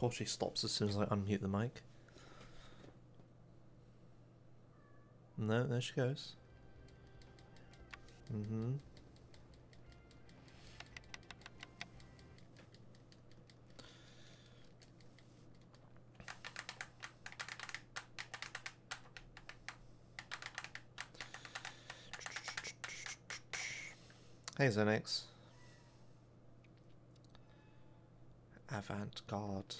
course she stops as soon as I unmute the mic. No, there she goes. Mm-hmm. Hey Zenix. Avant-garde.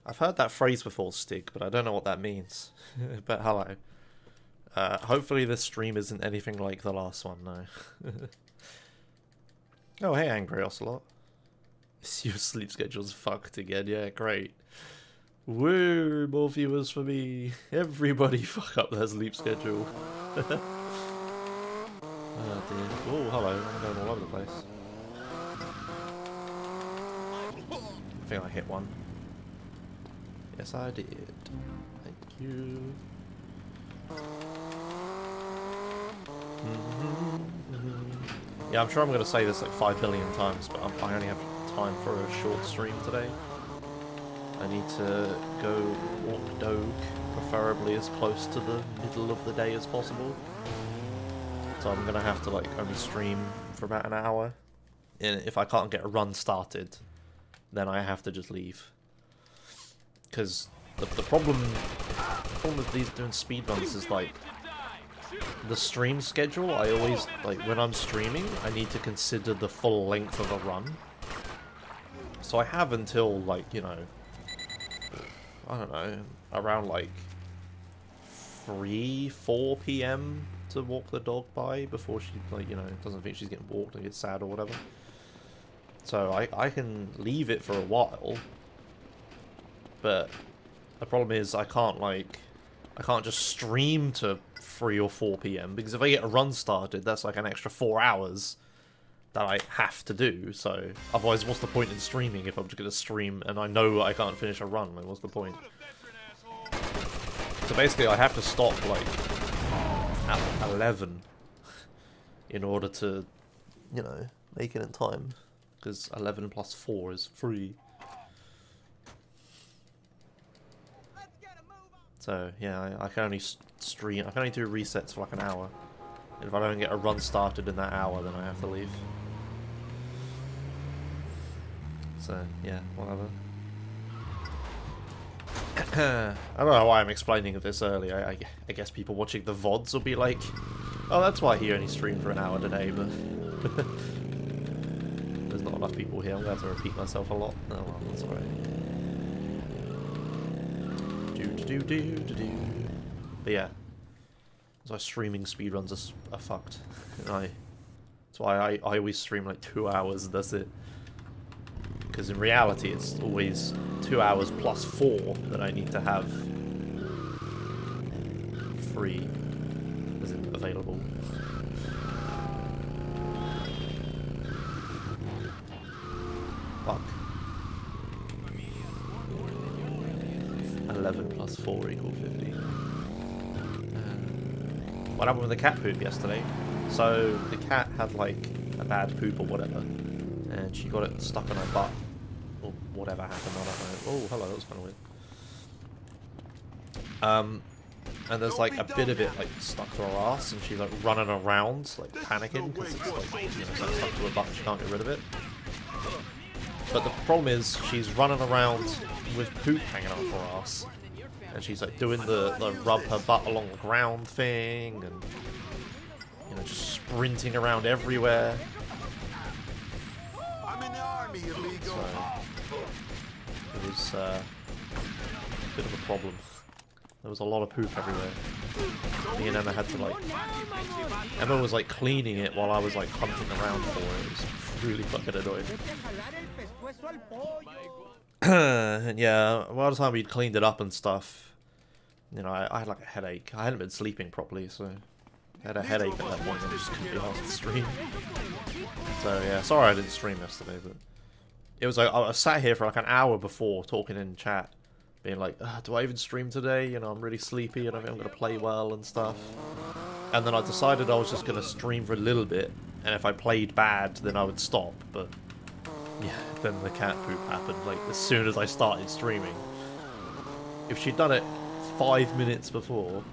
I've heard that phrase before, Stig, but I don't know what that means. But hello. Hopefully this stream isn't anything like the last one, no. Oh, hey Angry Ocelot. Your sleep schedule's fucked again, yeah, great. Woo, more viewers for me. Everybody fuck up their sleep schedule. Oh dear. Oh, hello, I'm going all over the place. I think I hit one. Yes, I did. Thank you. Yeah, I'm sure I'm going to say this like 5 billion times, but I only have time for a short stream today. I need to go walk dog, preferably as close to the middle of the day as possible. So I'm going to have to like only stream for about an hour. And if I can't get a run started, then I have to just leave. Because the problem with these doing speedruns is like the stream schedule. I always, like when I'm streaming, I need to consider the full length of a run. So I have until like, you know, I don't know, around like 4 PM to walk the dog by before she, like, you know, doesn't think she's getting walked and gets sad or whatever. So I can leave it for a while, but the problem is I can't just stream to 3 or 4 PM, because if I get a run started, that's like an extra 4 hours that I have to do. So otherwise, what's the point in streaming if I'm just going to stream and I know I can't finish a run? Like, what's the point? So basically, I have to stop like at 11 in order to, you know, make it in time, because 11 plus 4 is 3. So yeah, I can only stream. I can only do resets for like an hour. And if I don't get a run started in that hour, then I have to leave. So yeah, whatever. I don't know why I'm explaining this early. I guess people watching the VODs will be like, oh, that's why he only streamed for an hour today, but there's not enough people here. I'm going to have to repeat myself a lot. Oh well, that's alright. But yeah, that's why streaming speedruns are fucked. That's why I always stream like 2 hours and that's it. Because in reality, it's always 2 hours plus 4 that I need to have free, as in available. Fuck. 11 plus 4 equal 50. What happened with the cat poop yesterday? So the cat had like a bad poop or whatever, and she got it stuck in her butt, or whatever happened. I don't know. Oh, hello, that was kind of weird. And there's like a bit of it like stuck to her ass, and she's like running around like panicking because it's like, you know, stuck to her butt and she can't get rid of it. But the problem is she's running around with poop hanging out of her ass, and she's like doing the rub her butt along the ground thing, and you know, just sprinting around everywhere. I'm in the army, illegal. So it was a bit of a problem. There was a lot of poop everywhere. Me and Emma had to like... Emma was like cleaning it while I was like hunting around for it. It was really fucking annoying. And yeah, by the time we'd cleaned it up and stuff, you know, I had like a headache. I hadn't been sleeping properly, so I had a headache at that point and I just couldn't be asked to stream. So yeah, sorry I didn't stream yesterday, but it was like I sat here for like an hour before talking in chat, being like, do I even stream today? You know, I'm really sleepy and I think I'm going to play well and stuff. And then I decided I was just going to stream for a little bit, and if I played bad, then I would stop. But yeah, then the cat poop happened, like, as soon as I started streaming. If she'd done it 5 minutes before,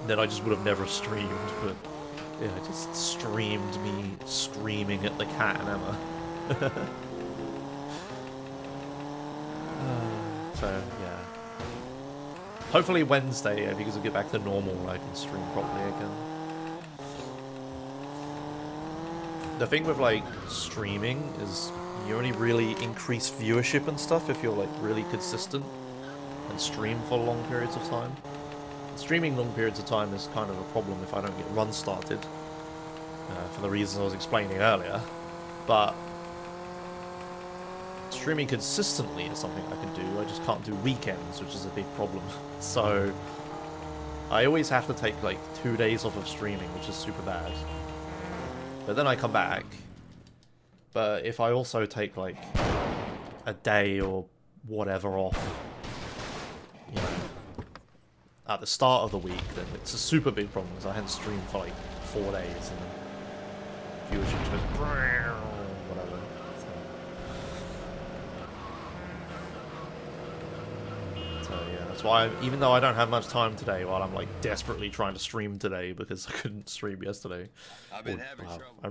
then I just would have never streamed, but yeah, it just streamed me screaming at the cat and Emma. So, yeah. Hopefully Wednesday, because I'll get back to normal, I can stream properly again. The thing with, like, streaming is you only really increase viewership and stuff if you're, like, really consistent and stream for long periods of time. Streaming long periods of time is kind of a problem if I don't get runs started, for the reasons I was explaining earlier, but streaming consistently is something I can do. I just can't do weekends, which is a big problem. So I always have to take like 2 days off of streaming, which is super bad. But then I come back. But if I also take like a day or whatever off, you know, at the start of the week, then it's a super big problem because I hadn't streamed for like 4 days and viewership just goes whatever. So yeah, that's why even though I don't have much time today, while I'm like desperately trying to stream today because I couldn't stream yesterday, I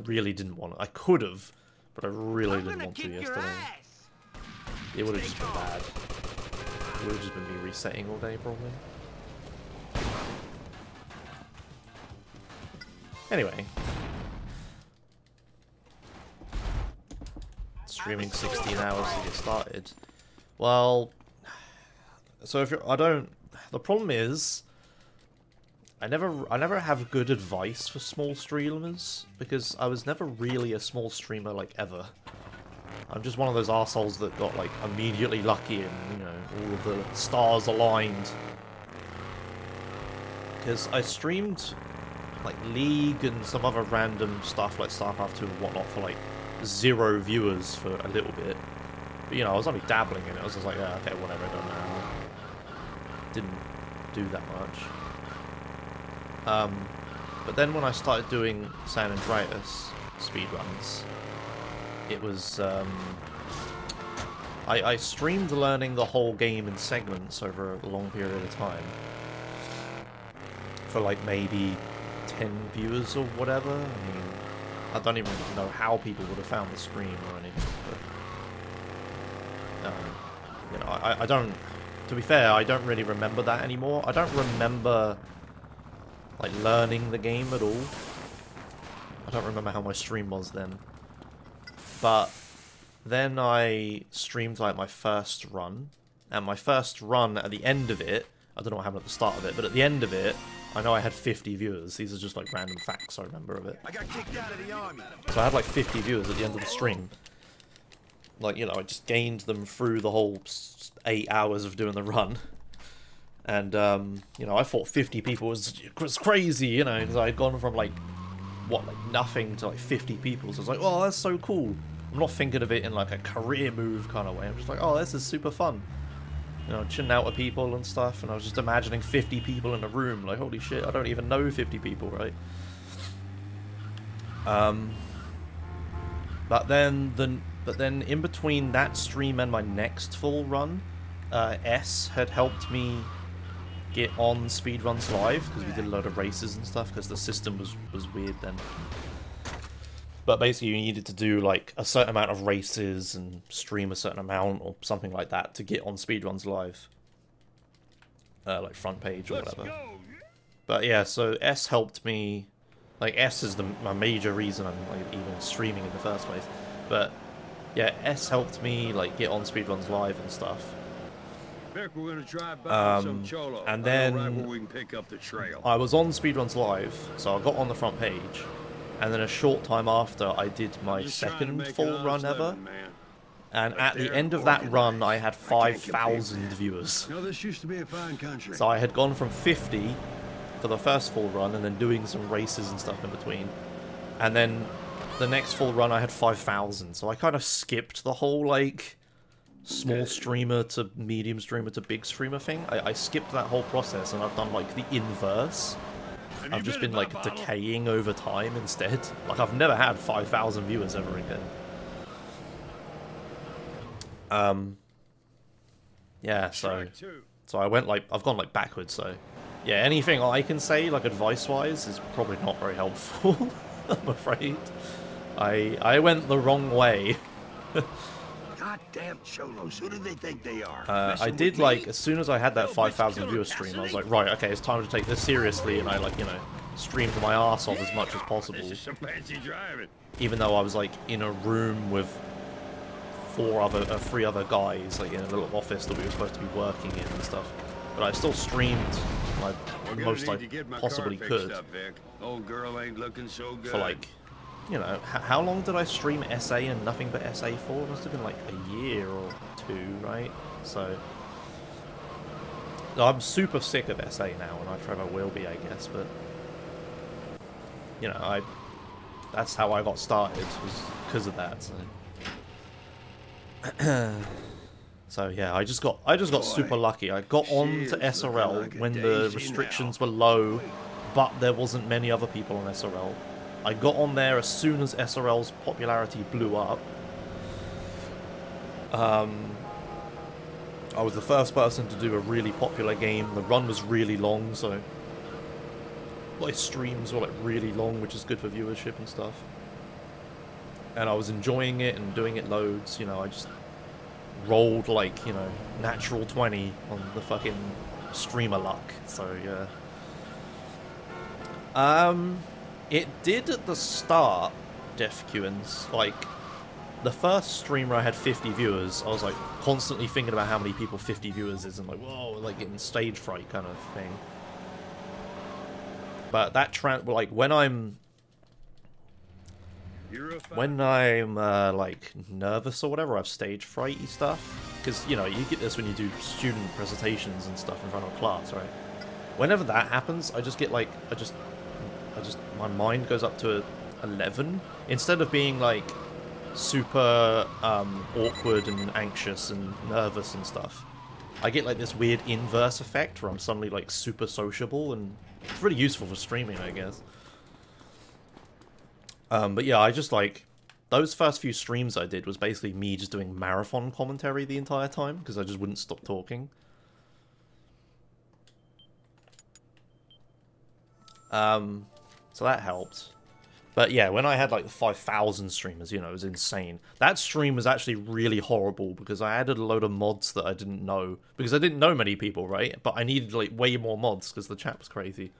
really didn't want to. I could have, but I really didn't want to yesterday. It would have just been bad. It would have just been me resetting all day probably. Anyway, streaming 16 hours to get started. Well, so if you're, the problem is, I never have good advice for small streamers because I was never really a small streamer like ever. I'm just one of those arseholes that got like immediately lucky and, you know, all of the stars aligned. Because I streamed like League and some other random stuff like StarCraft 2 and whatnot for like 0 viewers for a little bit. But you know, I was only dabbling in it. I was just like, yeah, okay, whatever, I don't know. Didn't do that much. But then when I started doing San Andreas speedruns, it was, I streamed learning the whole game in segments over a long period of time. For like maybe 10 viewers or whatever. I mean, I don't even know how people would have found the stream or anything, but you know, I don't, to be fair, I don't really remember that anymore. I don't remember like learning the game at all. I don't remember how my stream was then. But then I streamed like my first run, and my first run at the end of it, I don't know what happened at the start of it, but at the end of it, I know I had 50 viewers. These are just like random facts I remember of it. I got kicked out of the army. So I had like 50 viewers at the end of the stream. Like, you know, I just gained them through the whole 8 hours of doing the run. And, you know, I thought 50 people was crazy, you know, because I had gone from like, what, like nothing to like 50 people. So I was like, oh, that's so cool. I'm not thinking of it in like a career move kind of way. I'm just like, oh, this is super fun. You know, chilling out with people and stuff, and I was just imagining 50 people in a room, like, holy shit, I don't even know 50 people, right? But then in between that stream and my next full run, S had helped me get on Speedruns Live, because we did a load of races and stuff, because the system was weird then. But basically you needed to do like a certain amount of races and stream a certain amount or something like that to get on Speedruns Live. Like front page or whatever. But yeah, so S helped me. Like S is my major reason I'm like even streaming in the first place. But yeah, S helped me like get on Speedruns Live and stuff. And then I was on Speedruns Live, so I got on the front page. And then a short time after, I did my second full run ever. And at the end of that run, I had 5,000 viewers. So I had gone from 50 for the first full run, and then doing some races and stuff in between. And then the next full run, I had 5,000. So I kind of skipped the whole, like, small streamer to medium streamer to big streamer thing. I skipped that whole process, and I've done, like, the inverse. I've just been like decaying over time instead. Like I've never had 5,000 viewers ever again. Yeah, so I went like, I've gone like backwards, so yeah, anything I can say like advice-wise is probably not very helpful, I'm afraid. I went the wrong way. Goddamn cholos, who do they think they are? I did like, as soon as I had that 5,000 viewer stream, I was like, right, okay, it's time to take this seriously, and I like, you know, streamed my ass off as much as possible. Even though I was like in a room with three other guys, like in a little office that we were supposed to be working in and stuff. But I still streamed like the most I possibly could. Old girl ain't looking so good. For like, you know, how long did I stream SA and nothing but SA for? It must have been like a year or two, right? So I'm super sick of SA now, and I forever will be, I guess. But you know, that's how I got started, was because of that. So. So yeah, I just got super lucky. I got on to SRL when the restrictions were low, but there wasn't many other people on SRL. I got on there as soon as SRL's popularity blew up. I was the first person to do a really popular game. The run was really long, so my streams were like really long, which is good for viewership and stuff. And I was enjoying it and doing it loads, you know, I just rolled like, you know, natural 20 on the fucking streamer luck, so yeah. It did at the start, Defcuins, like, the first streamer I had 50 viewers, I was like constantly thinking about how many people 50 viewers is and like, whoa, like getting stage fright kind of thing. But that like when I'm like nervous or whatever, I have stage frighty stuff, because you know you get this when you do student presentations and stuff in front of class, right? Whenever that happens, I just get like my mind goes up to 11 instead of being like super awkward and anxious and nervous and stuff. I get like this weird inverse effect where I'm suddenly like super sociable, and it's really useful for streaming, I guess. But yeah, I just like, those first few streams I did was basically me just doing marathon commentary the entire time, because I just wouldn't stop talking. So that helped. But yeah, when I had like 5,000 streamers, you know, it was insane. That stream was actually really horrible because I added a load of mods that I didn't know. Because I didn't know many people, right? But I needed like way more mods because the chat was crazy.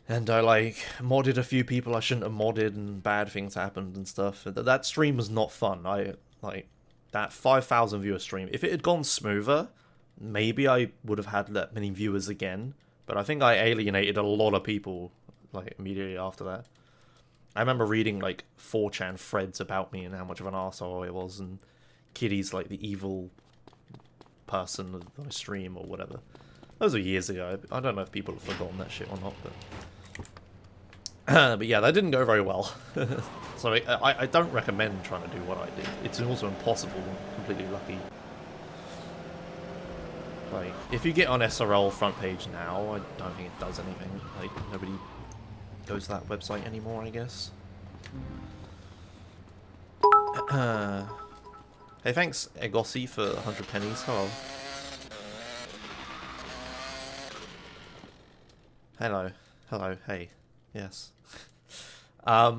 And I like modded a few people I shouldn't have modded, and bad things happened and stuff. That stream was not fun. I like that 5,000 viewer stream. If it had gone smoother, maybe I would have had that many viewers again. But I think I alienated a lot of people like immediately after that. I remember reading like 4chan threads about me and how much of an arsehole I was, and Kitty's like the evil person of my stream or whatever. Those were years ago. I don't know if people have forgotten that shit or not, but yeah, that didn't go very well. So I don't recommend trying to do what I did. It's also impossible and completely lucky. Like, if you get on SRL front page now, I don't think it does anything. Like, nobody goes to that website anymore, I guess. Hey, thanks, Egossi, for 100 pennies. Hello. Hello. Hello. Hey. Yes. I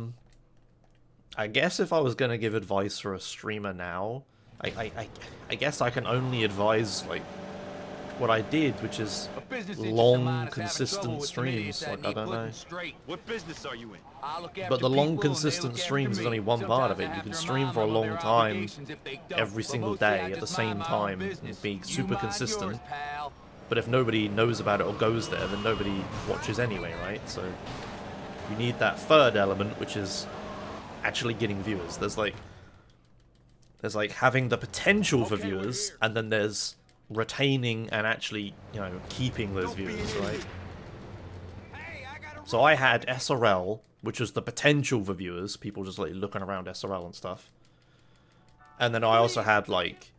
guess if I was gonna give advice for a streamer now, I guess I can only advise, like, what I did, which is long, consistent streams. Like, I don't know. What business are you in? But the long, consistent streams is only one part of it. You can stream for a long time, every single day, at the same time, and be super consistent. But if nobody knows about it or goes there, then nobody watches anyway, right? So you need that third element, which is actually getting viewers. There's like having the potential for viewers, and then there's retaining and actually, you know, keeping those viewers, right? So I had SRL, which was the potential for viewers, people just like looking around SRL and stuff. And then I also had like,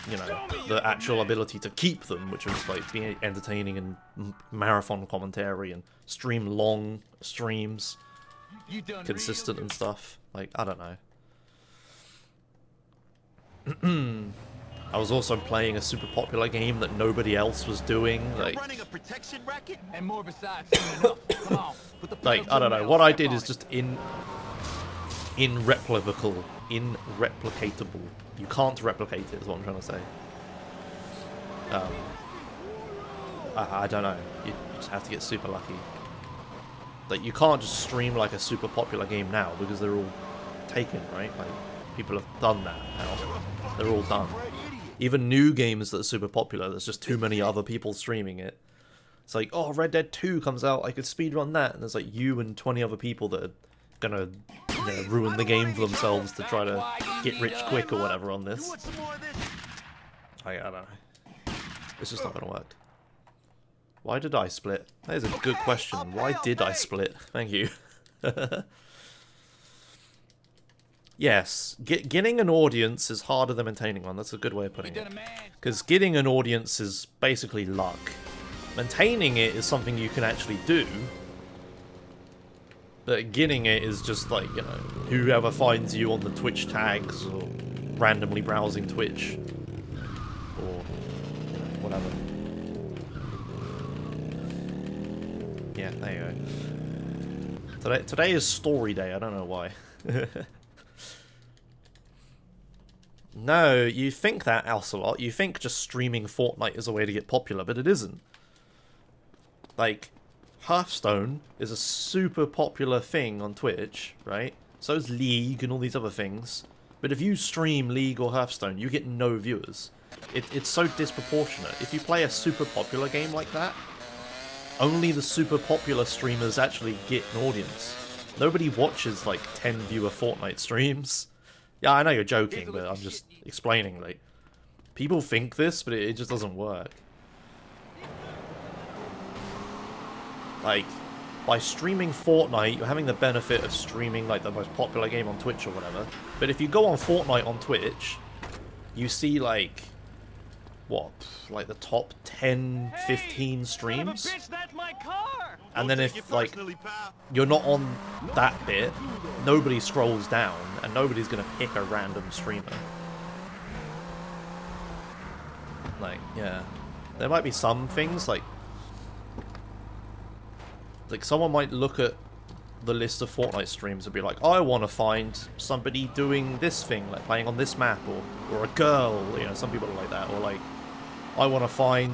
you know, the actual ability to keep them, which was like being entertaining and marathon commentary and stream long streams, consistent and stuff. Like, I don't know. I was also playing a super popular game that nobody else was doing. Like, running a protection racket? And more besides. Come on, put the like I don't know. What I did is just irreplicable. You can't replicate it. Is what I'm trying to say. I don't know. You just have to get super lucky. Like, you can't just stream like a super popular game now because they're all taken, right? Like, people have done that now. They're all done. Even new games that are super popular, there's just too many other people streaming it. It's like, oh, Red Dead 2 comes out, I could speedrun that, and there's like you and 20 other people that are gonna, you know, ruin the game for themselves to try to get rich quick or whatever on this. I don't know. It's just not gonna work. Why did I split? That is a good question. Why did I split? Thank you. Yes, getting an audience is harder than maintaining one. That's a good way of putting it. Because getting an audience is basically luck. Maintaining it is something you can actually do. But getting it is just like, you know, whoever finds you on the Twitch tags or randomly browsing Twitch. Or, you know, whatever. Yeah, there you go. Today is story day, I don't know why. No, you think that, Alcelot. You think just streaming Fortnite is a way to get popular, but it isn't. Like, Hearthstone is a super popular thing on Twitch, right? So is League and all these other things. But if you stream League or Hearthstone, you get no viewers. It's so disproportionate. If you play a super popular game like that, only the super popular streamers actually get an audience. Nobody watches, like, 10 viewer Fortnite streams. Yeah, I know you're joking, but I'm just explaining, like, people think this, but it just doesn't work. Like, by streaming Fortnite, you're having the benefit of streaming, like, the most popular game on Twitch or whatever. But if you go on Fortnite on Twitch, you see, like, what, like the top 10, 15 streams? And then if, like, you're not on that bit, nobody scrolls down, and nobody's gonna pick a random streamer. Like, yeah. There might be some things, like someone might look at the list of Fortnite streams and be like, I want to find somebody doing this thing, like playing on this map, or a girl, you know, some people are like that, or like, I want to find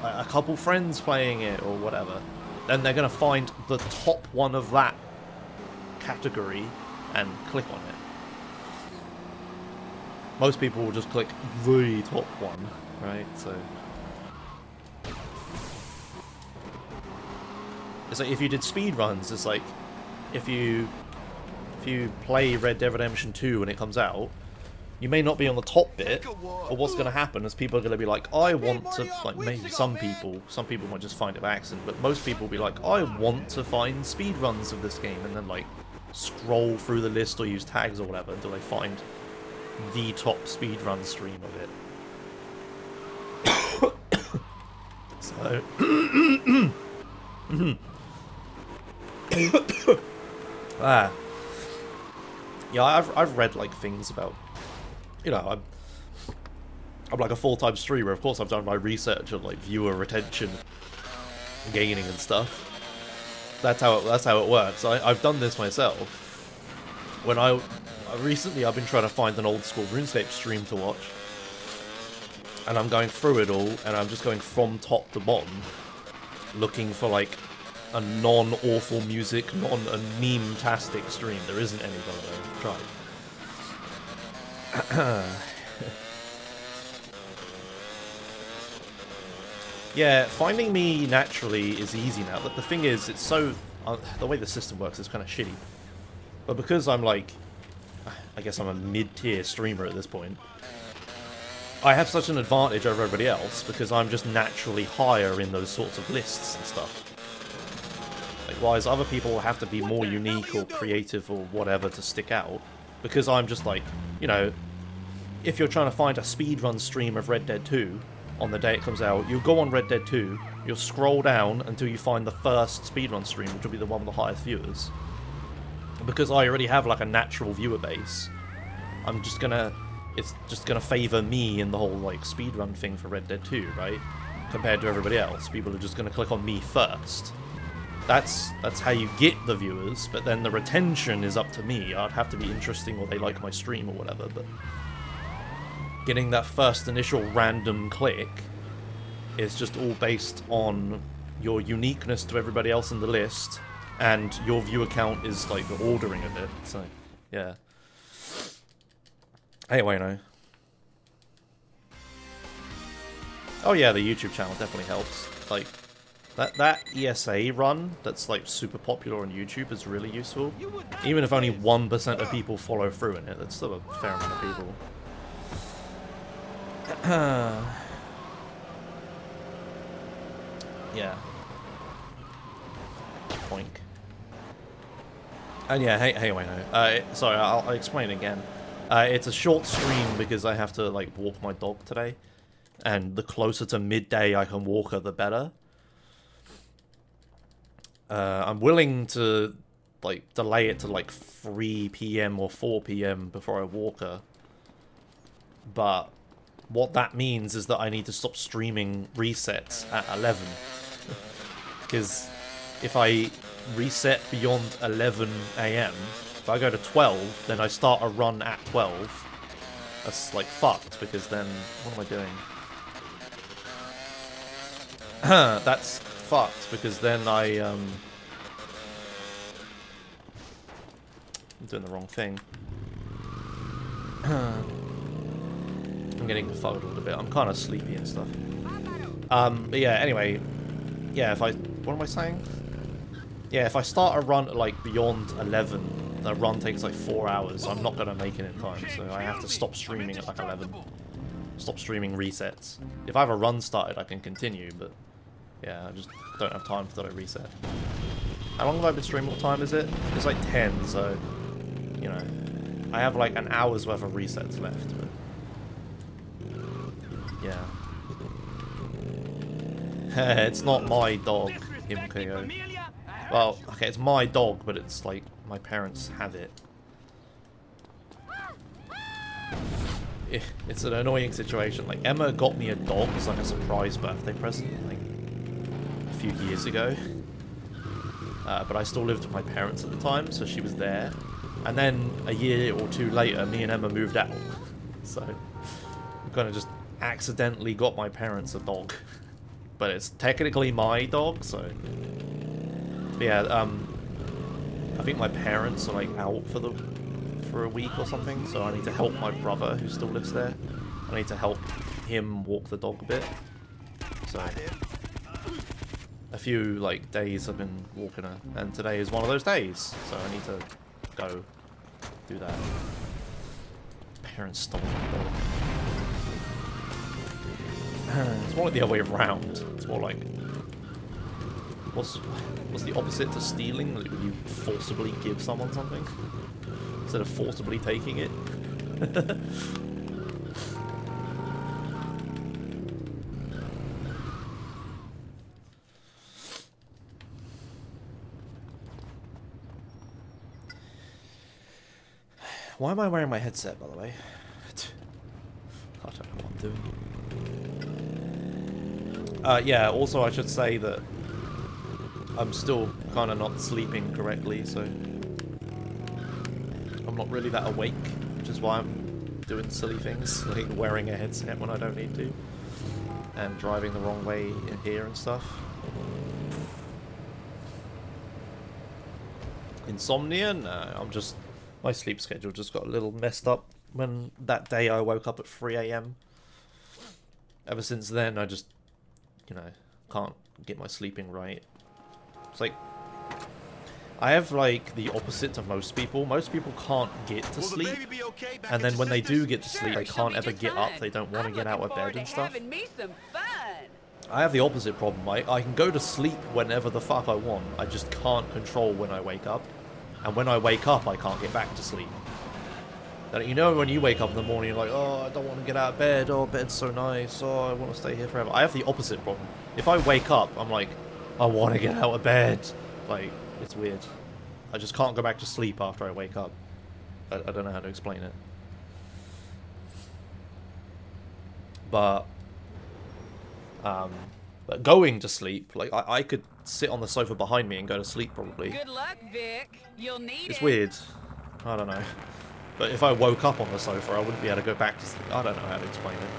a couple friends playing it, or whatever. Then they're going to find the top one of that category and click on it. Most people will just click the top one, right? So it's like if you did speedruns, it's like if you play Red Dead Redemption 2 when it comes out, you may not be on the top bit, but what's going to happen is people are going to be like, I want to, like, maybe some people might just find it by accident, but most people will be like, I want to find speedruns of this game, and then, like, scroll through the list or use tags or whatever until they find the top speedrun stream of it. So... Yeah, I've read, like, things about... You know, I'm like a full-time streamer. Of course, I've done my research on, like, viewer retention, gaining and stuff. That's how it works. I've done this myself. When recently I've been trying to find an old-school RuneScape stream to watch, and I'm going through it all, and I'm just going from top to bottom, looking for, like, a non-awful music, a meme-tastic stream. There isn't any, by the way. I've tried. Yeah, finding me naturally is easy now, but the thing is, it's so... the way the system works is kind of shitty. But because I'm like... I guess I'm a mid-tier streamer at this point, I have such an advantage over everybody else, because I'm just naturally higher in those sorts of lists and stuff. Like, whereas other people have to be more unique or creative or whatever to stick out, because I'm just like, you know, if you're trying to find a speedrun stream of Red Dead 2 on the day it comes out, you'll go on Red Dead 2, you'll scroll down until you find the first speedrun stream, which will be the one with the highest viewers. Because I already have, like, a natural viewer base, I'm just gonna it's just gonna favor me in the whole like speedrun thing for Red Dead 2, right? Compared to everybody else, people are just gonna click on me first. That's how you get the viewers, but then the retention is up to me. I'd have to be interesting or they like my stream or whatever, but getting that first initial random click is just all based on your uniqueness to everybody else in the list, and your viewer count is like the ordering of it, so yeah. Anyway, no. Oh yeah, the YouTube channel definitely helps. Like, that ESA run that's like super popular on YouTube is really useful. Even if only 1% of people follow through in it, that's still a fair amount of people. Yeah. Poink. And yeah, hey, wait, no. Sorry, I'll explain again. It's a short stream because I have to like walk my dog today, and the closer to midday I can walk her, the better. I'm willing to like delay it to like 3 PM or 4 PM before I walk her, but what that means is that I need to stop streaming resets at 11, because if I reset beyond 11 AM, if I go to 12, then I start a run at 12. That's like fucked, because then what am I doing? That's fucked, because then I'm doing the wrong thing. I'm getting befuddled a little bit. I'm kind of sleepy and stuff. But yeah, anyway, yeah, what am I saying? Yeah, if I start a run at like beyond 11, the run takes like 4 hours. I'm not gonna make it in time, so I have to stop streaming at like 11. Stop streaming resets. If I have a run started, I can continue, but yeah, I just don't have time for that reset. How long have I been streaming? What time is it? It's like 10, so, you know, I have like an hour's worth of resets left, but yeah. It's not my dog, Himko. Well, okay, it's my dog, but it's like my parents have it. It's an annoying situation. Like, Emma got me a dog as like a surprise birthday present, like a few years ago. But I still lived with my parents at the time, so she was there. And then a year or two later, me and Emma moved out. So I kind of just accidentally got my parents a dog. But it's technically my dog, so... But yeah, I think my parents are like out for a week or something, so I need to help my brother who still lives there. I need to help him walk the dog a bit. So a few like days I've been walking her, and today is one of those days, so I need to go do that. Parents stole my dog. It's more like the other way around. It's more like, what's the opposite to stealing? Like, would you forcibly give someone something instead of forcibly taking it? Why am I wearing my headset, by the way? I don't know what I'm doing. Yeah, also I should say that I'm still kind of not sleeping correctly, so I'm not really that awake, which is why I'm doing silly things, like wearing a headset when I don't need to, and driving the wrong way in here and stuff. Insomnia? No, my sleep schedule just got a little messed up when that day I woke up at 3 AM. Ever since then, I just, you know, can't get my sleeping right. It's like, I have like the opposite to most people. Most people can't get to sleep, and then when they do get to sleep, they can't ever get up. They don't want to get out of bed and stuff. I have the opposite problem. I can go to sleep whenever the fuck I want. I just can't control when I wake up. And when I wake up, I can't get back to sleep. You know when you wake up in the morning, you're like, oh, I don't want to get out of bed. Oh, bed's so nice. Oh, I want to stay here forever. I have the opposite problem. If I wake up, I'm like, I want to get out of bed. Like, it's weird. I just can't go back to sleep after I wake up. I don't know how to explain it. But going to sleep, like I could sit on the sofa behind me and go to sleep probably. Good luck, Vic. You'll need It's it. weird. I don't know. But if I woke up on the sofa, I wouldn't be able to go back to sleep. I don't know how to explain it.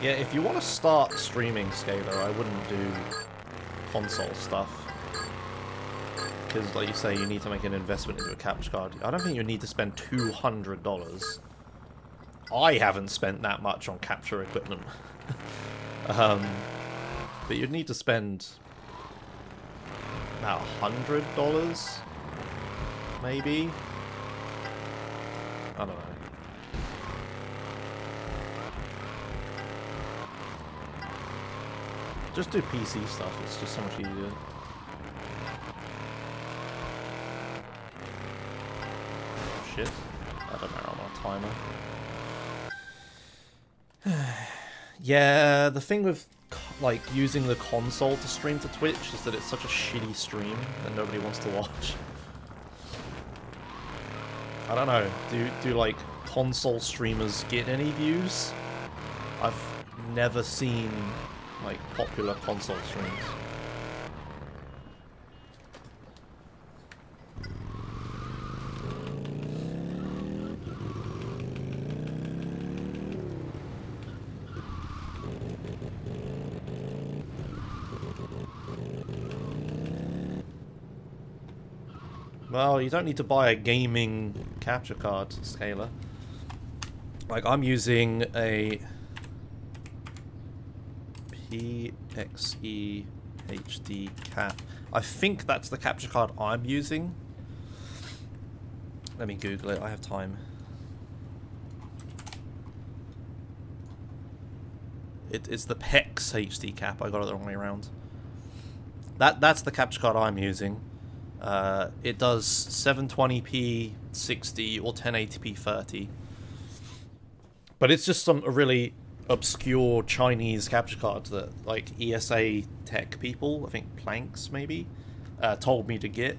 Yeah, if you want to start streaming Scalar, I wouldn't do console stuff. Because, like you say, you need to make an investment into a capture card. I don't think you need to spend $200. I haven't spent that much on capture equipment. But you'd need to spend about $100, maybe? I don't know. Just do PC stuff, it's just so much easier. Shit. I don't know, I'm on a timer. Yeah, the thing with like using the console to stream to Twitch is that it's such a shitty stream that nobody wants to watch. I don't know, do like console streamers get any views? I've never seen like popular console streams. Well, you don't need to buy a gaming capture card, Scalar. Like, I'm using a PXE HD cap. I think that's the capture card I'm using. Let me Google it, I have time. It's the PEX HD cap, I got it the wrong way around. That's the capture card I'm using. It does 720p 60 or 1080p 30. But it's just a really obscure Chinese capture card that like ESA tech people, I think Planks maybe, told me to get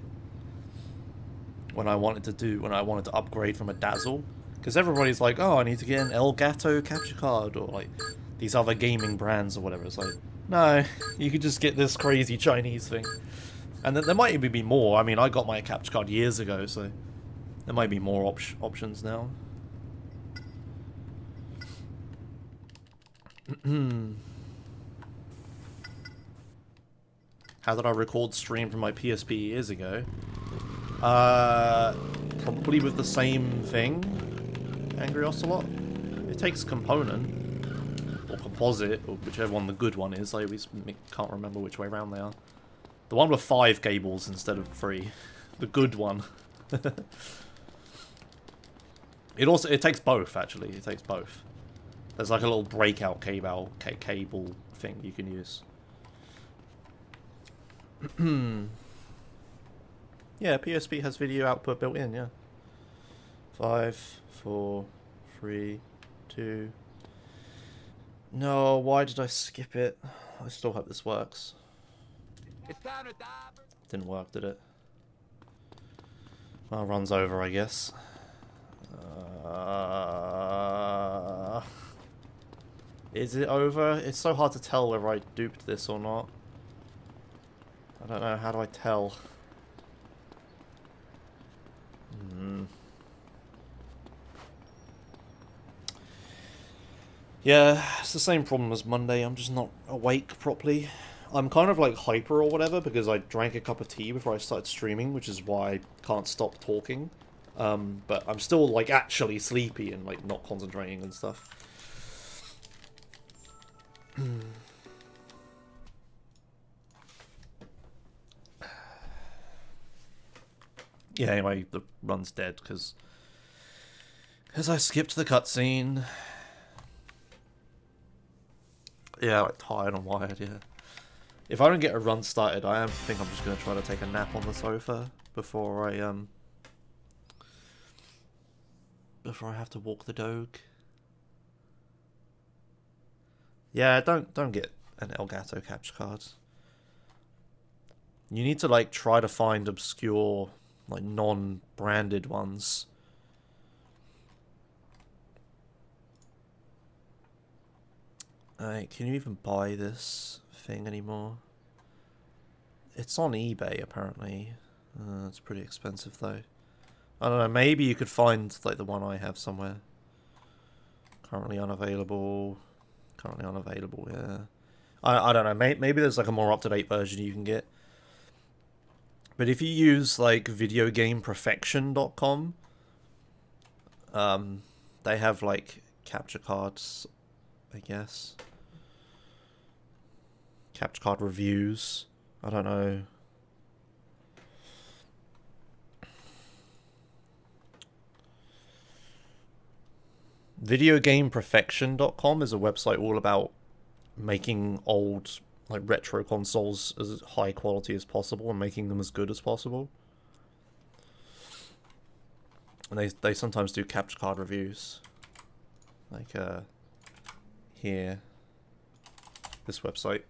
when I wanted to upgrade from a Dazzle. Because everybody's like, oh, I need to get an Elgato capture card or like these other gaming brands or whatever. It's like, no, you could just get this crazy Chinese thing. And there might even be more. I mean, I got my capture card years ago, so there might be more options now. How did I record stream from my PSP years ago? Probably with the same thing, Angry Ocelot. It takes component, or composite, or whichever one the good one is. I always can't remember which way around they are. The one with 5 cables instead of 3. The good one. It takes both, actually. It takes both. There's like a little breakout cable thing you can use. Yeah, PSP has video output built in, yeah. 5, 4, 3, 2... No, why did I skip it? I still hope this works. It's time to die. Didn't work, did it? Well, runs over, I guess. Is it over? It's so hard to tell whether I duped this or not. I don't know, how do I tell? Yeah, it's the same problem as Monday, I'm just not awake properly. I'm kind of like hyper or whatever because I drank a cup of tea before I started streaming, which is why I can't stop talking. But I'm still like actually sleepy and like not concentrating and stuff. Yeah, anyway, the run's dead because I skipped the cutscene. Yeah, like tired and wired, yeah. If I don't get a run started, I think I'm just going to try to take a nap on the sofa before I before I have to walk the dog. Yeah, don't get an Elgato capture card. You need to like try to find obscure, like non-branded ones. Can you even buy this thing anymore? It's on eBay apparently. It's pretty expensive though. I don't know, maybe you could find like the one I have somewhere. Currently unavailable. Currently unavailable, yeah. I don't know, maybe there's like a more up-to-date version you can get. But if you use like videogameperfection.com, they have like capture cards, I guess. Capture card reviews. I don't know. Videogameperfection.com is a website all about making old, like, retro consoles as high quality as possible and making them as good as possible. And they sometimes do capture card reviews. Like, here. This website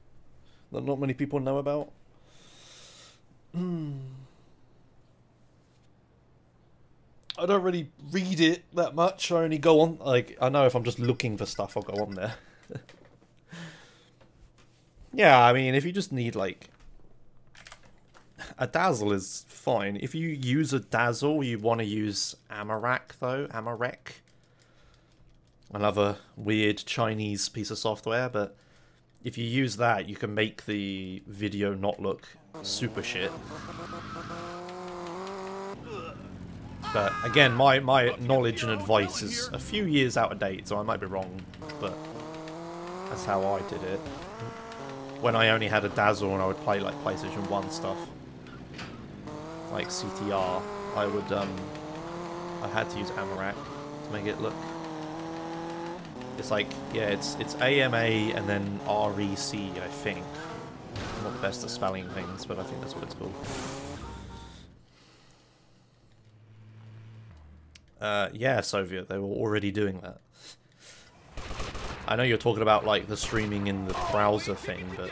that not many people know about. I don't really read it that much. I only go on, like, I know if I'm just looking for stuff, I'll go on there. Yeah, I mean, if you just need, like, a Dazzle is fine. If you use a Dazzle, you want to use Amarok, though. Amarok. Another weird Chinese piece of software, but if you use that, you can make the video not look super shit. But again, my knowledge and advice is a few years out of date, so I might be wrong, but that's how I did it. When I only had a Dazzle and I would play like PlayStation 1 stuff, like CTR, I would I had to use Amarok to make it look. It's like, yeah, it's AMA and then REC, I think. I'm not the best at spelling things, but I think that's what it's called. Yeah, Soviet, they were already doing that. I know you're talking about like the streaming in the browser thing, but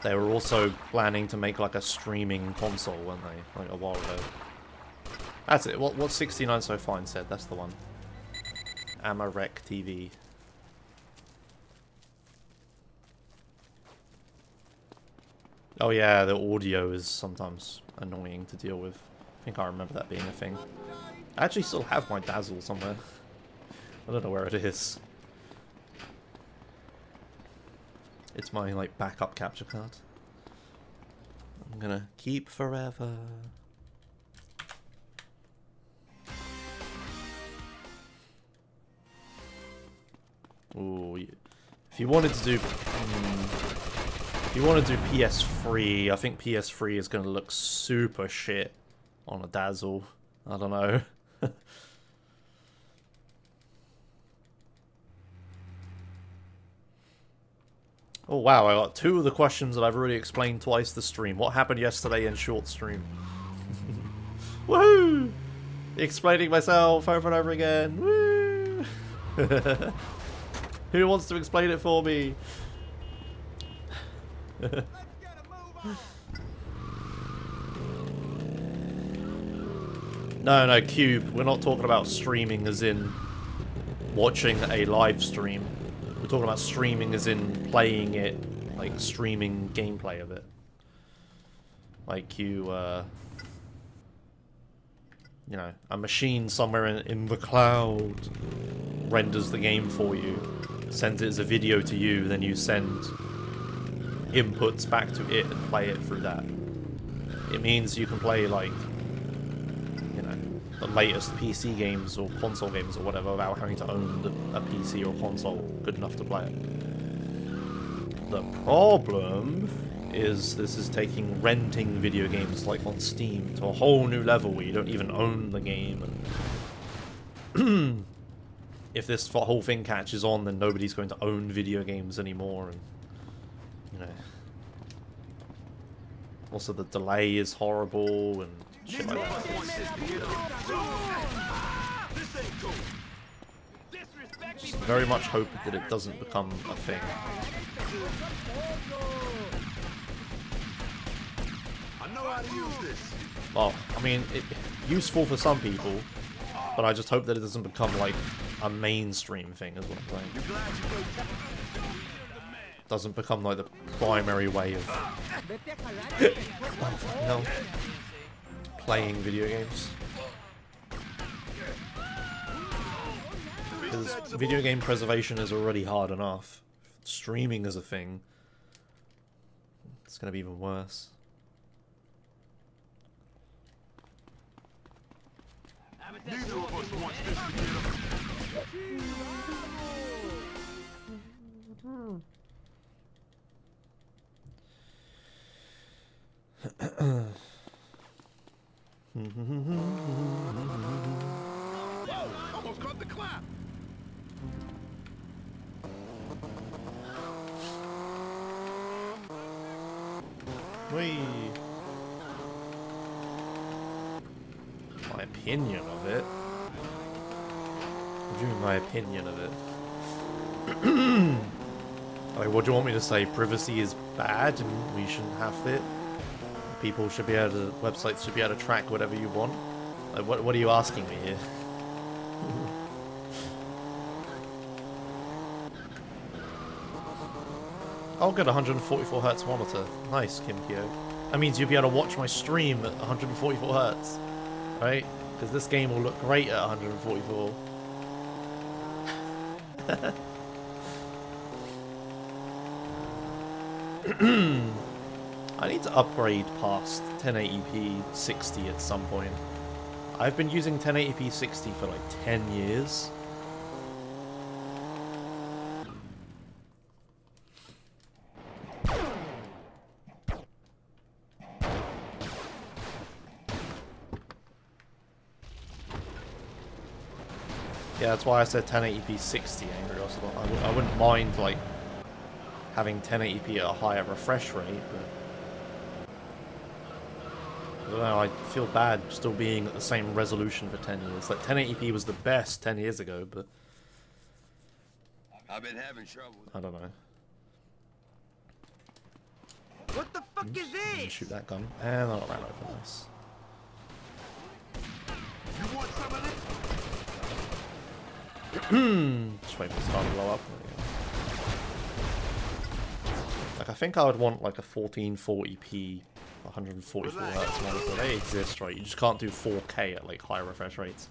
they were also planning to make like a streaming console, weren't they? Like a while ago. That's it. What 69 So Fine said, that's the one. Amarok TV. Oh yeah, the audio is sometimes annoying to deal with. I think I remember that being a thing. I actually still have my Dazzle somewhere. I don't know where it is. It's my, like, backup capture card. I'm gonna keep forever. Ooh, if you wanted to do... if you want to do PS3, I think PS3 is gonna look super shit on a Dazzle. I don't know. Oh wow, I got two of the questions that I've already explained twice this stream. What happened yesterday in short stream? Woohoo! Explaining myself over and over again. Woo! Who wants to explain it for me? No, Cube. We're not talking about streaming as in watching a live stream. We're talking about streaming as in playing it, like streaming gameplay of it. Like you know, a machine somewhere in the cloud renders the game for you, sends it as a video to you, then you send inputs back to it and play it through that. It means you can play, like, you know, the latest PC games or console games or whatever without having to own a PC or console good enough to play it. The problem is this is taking renting video games like on Steam to a whole new level where you don't even own the game. And if this whole thing catches on, then nobody's going to own video games anymore, and you know. Also, the delay is horrible and shit like that. Just very much hope that it doesn't become a thing. I know how to use this. Well, I mean, useful for some people, but I just hope that it doesn't become like a mainstream thing, is what I'm saying. Doesn't become like the primary way of playing video games. Because video game preservation is already hard enough. Streaming is a thing. It's gonna be even worse. Neither of us wants this to get up. Almost caught the clap. Whee! My opinion of it? What do you mean my opinion of it? Like, what do you want me to say? Privacy is bad and we shouldn't have it? People should be able to, websites should be able to track whatever you want? Like, what are you asking me here? I'll get a 144 Hz monitor. Nice, Kimpio. That means you'll be able to watch my stream at 144 Hz. Right? Because this game will look great at 144. I need to upgrade past 1080p 60 at some point. I've been using 1080p 60 for like 10 years. Yeah, that's why I said 1080p 60, Angry Ocelot. I wouldn't mind, like, having 1080p at a higher refresh rate, but I don't know, I feel bad still being at the same resolution for 10 years. Like, 1080p was the best 10 years ago, but I've been having trouble. I don't know. What the fuck is this? Shoot that gun. And I ran over this. You want some of this? Just wait for this car to blow up. Like, I think I would want like a 1440p 144 Hz monitor. They exist, right? You just can't do 4K at like high refresh rates.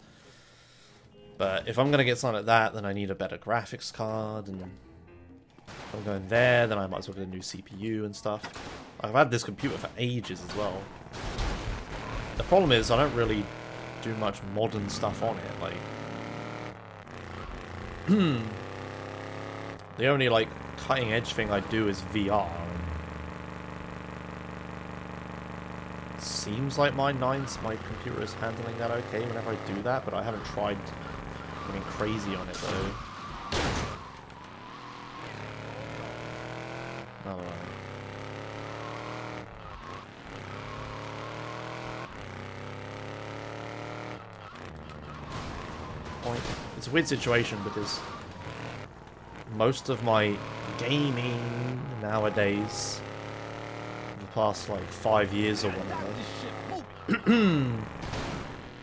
But if I'm gonna get something like that, then I need a better graphics card, and if I'm going there, then I might as well get a new CPU and stuff. I've had this computer for ages as well. The problem is I don't really do much modern stuff on it. Like, the only like cutting edge thing I do is VR. It seems like my computer is handling that okay whenever I do that, but I haven't tried getting crazy on it though. I don't know. It's a weird situation because most of my gaming nowadays, the past like 5 years or whatever,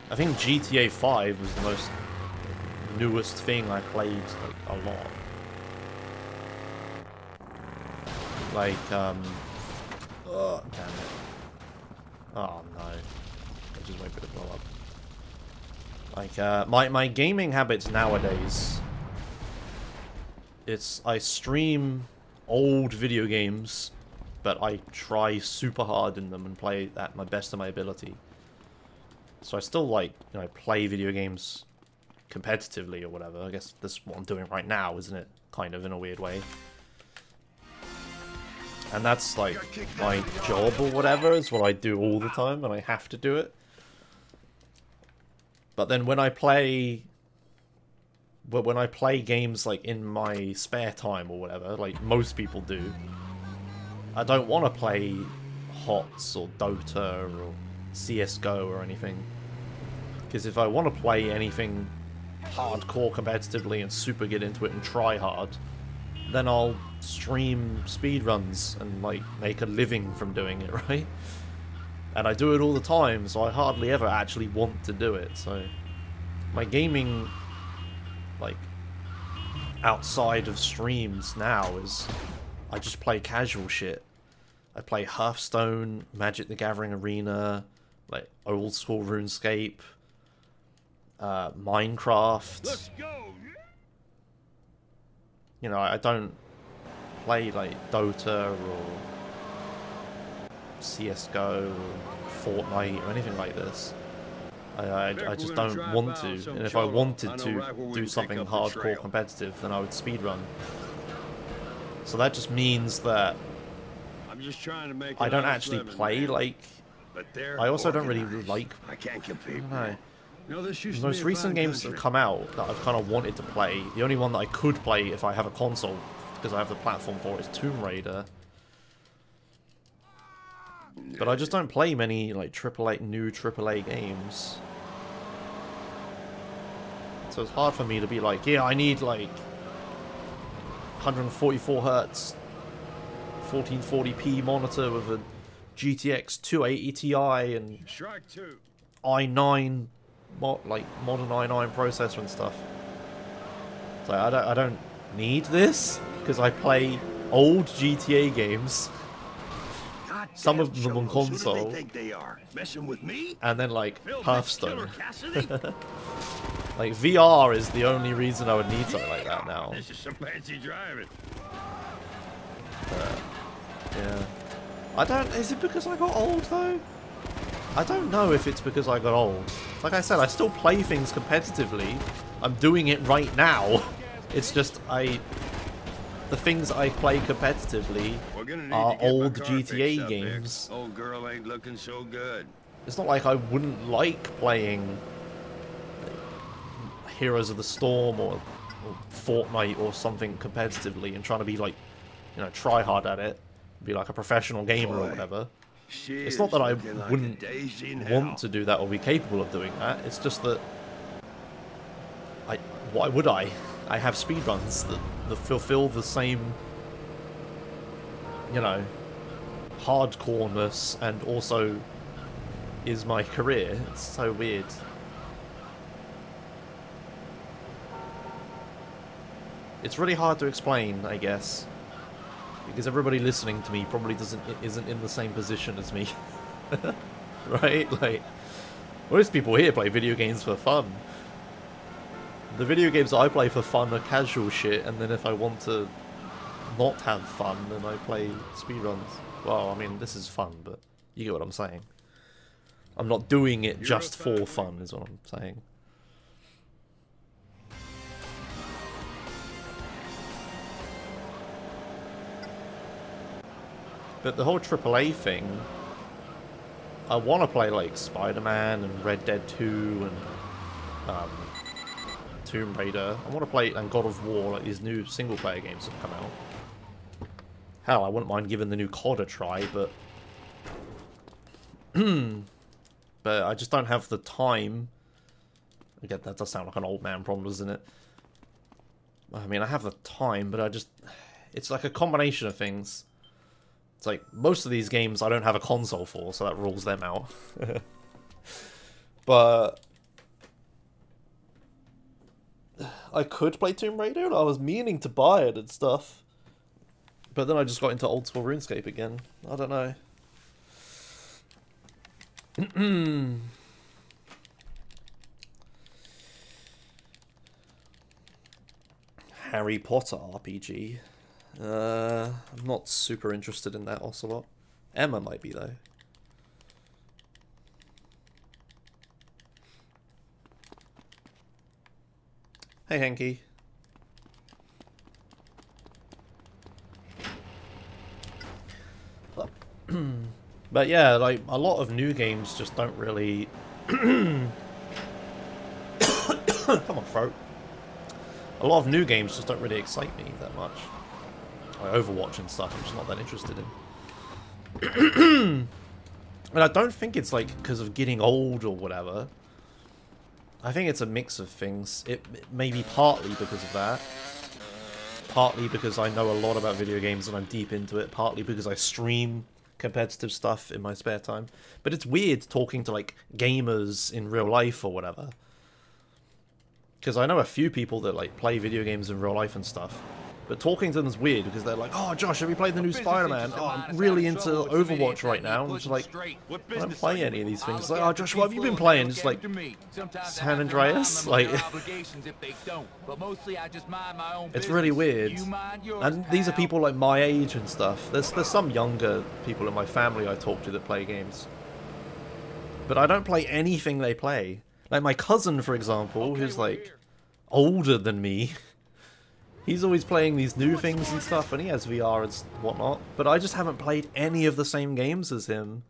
I think GTA 5 was the most newest thing I played like a lot. Like, oh, damn it. Oh no. I'll just wait for it to blow up. Like, my gaming habits nowadays, I stream old video games, but I try super hard in them and play at my best of my ability. So I still, like, you know, play video games competitively or whatever. I guess that's what I'm doing right now, isn't it? Kind of, in a weird way. And that's, like, my job or whatever, is what I do all the time, and I have to do it. But then when I play games like in my spare time or whatever, like most people do, I don't want to play HOTS or Dota or CSGO or anything. Because if I want to play anything hardcore competitively and super get into it and try hard, then I'll stream speedruns and like make a living from doing it, right? And I do it all the time, so I hardly ever actually want to do it. So my gaming, like, outside of streams now is I just play casual shit. I play Hearthstone, Magic the Gathering Arena, like old school RuneScape, Minecraft. Let's go. You know, I don't play like Dota or CSGO or Fortnite or anything like this. I just don't want to, and if I wanted to do something hardcore competitive, then I would speedrun. So that just means that I'm just trying to make I don't actually play like. I also don't really like. I can't compete. I don't know. No, this used The to most be a recent fine games that country. have come out that I've kind of wanted to play, the only one that I could play if I have a console, because I have the platform for it, is Tomb Raider. But I just don't play many like new AAA games. So it's hard for me to be like, yeah, I need like 144 hertz 1440p monitor with a GTX 280 Ti and Strike two. i9 modern i9 processor and stuff. So I don't need this because I play old GTA games, some of them on console, Who do they think they are? Messing with me? and then like Build Hearthstone. Cassidy? Like VR is the only reason I would need something like that now. This is some fancy driving. Yeah. I don't. Is it because I got old though? I don't know if it's because I got old. Like I said, I still play things competitively. I'm doing it right now. It's just the things I play competitively are old GTA games. Old girl ain't looking so good. It's not like I wouldn't like playing Heroes of the Storm or Fortnite or something competitively and trying to be like, you know, try hard at it, be like a professional gamer or whatever. It's not that I wouldn't want to do that or be capable of doing that. It's just that why would I? I have speedruns that fulfill the same, you know, hardcoreness and also is my career. It's so weird. It's really hard to explain, I guess, because everybody listening to me probably isn't in the same position as me. Right? Like, most people here play video games for fun. The video games that I play for fun are casual shit, and then if I want to not have fun, then I play speedruns. Well, I mean, this is fun, but you get what I'm saying. I'm not doing it just for fun, is what I'm saying. But the whole AAA thing, I want to play like Spider-Man and Red Dead 2 and Tomb Raider. I want to play and God of War, like these new single-player games that come out. Hell, I wouldn't mind giving the new COD a try, but but I just don't have the time. Again, that does sound like an old man problem, doesn't it? I mean, I have the time, but it's like a combination of things. It's like, most of these games I don't have a console for, so that rules them out. But I could play Tomb Raider, and I was meaning to buy it and stuff. But then I just got into old school RuneScape again. I don't know. Harry Potter RPG. I'm not super interested in that Ocelot. Emma might be though. Hey Henky. But yeah, like a lot of new games just don't really come on, throat. A lot of new games just don't really excite me that much. Like Overwatch and stuff, I'm just not that interested in. And I don't think it's like because of getting old or whatever. I think it's a mix of things. It may be partly because of that. Partly because I know a lot about video games and I'm deep into it. Partly because I stream competitive stuff in my spare time. But it's weird talking to, like, gamers in real life or whatever. Because I know a few people that, like, play video games in real life and stuff. But talking to them is weird because they're like, oh, Josh, have you played the new Spider-Man? Oh, I'm really into Overwatch right now. And it's like, I don't play any of these things. It's like, oh, Josh, what have you been playing? It's like, San Andreas? Like, it's really weird. And these are people like my age and stuff. There's some younger people in my family I talk to that play games. But I don't play anything they play. Like my cousin, for example, who's like older than me. He's always playing these new things and stuff, and he has VR and whatnot, but I just haven't played any of the same games as him.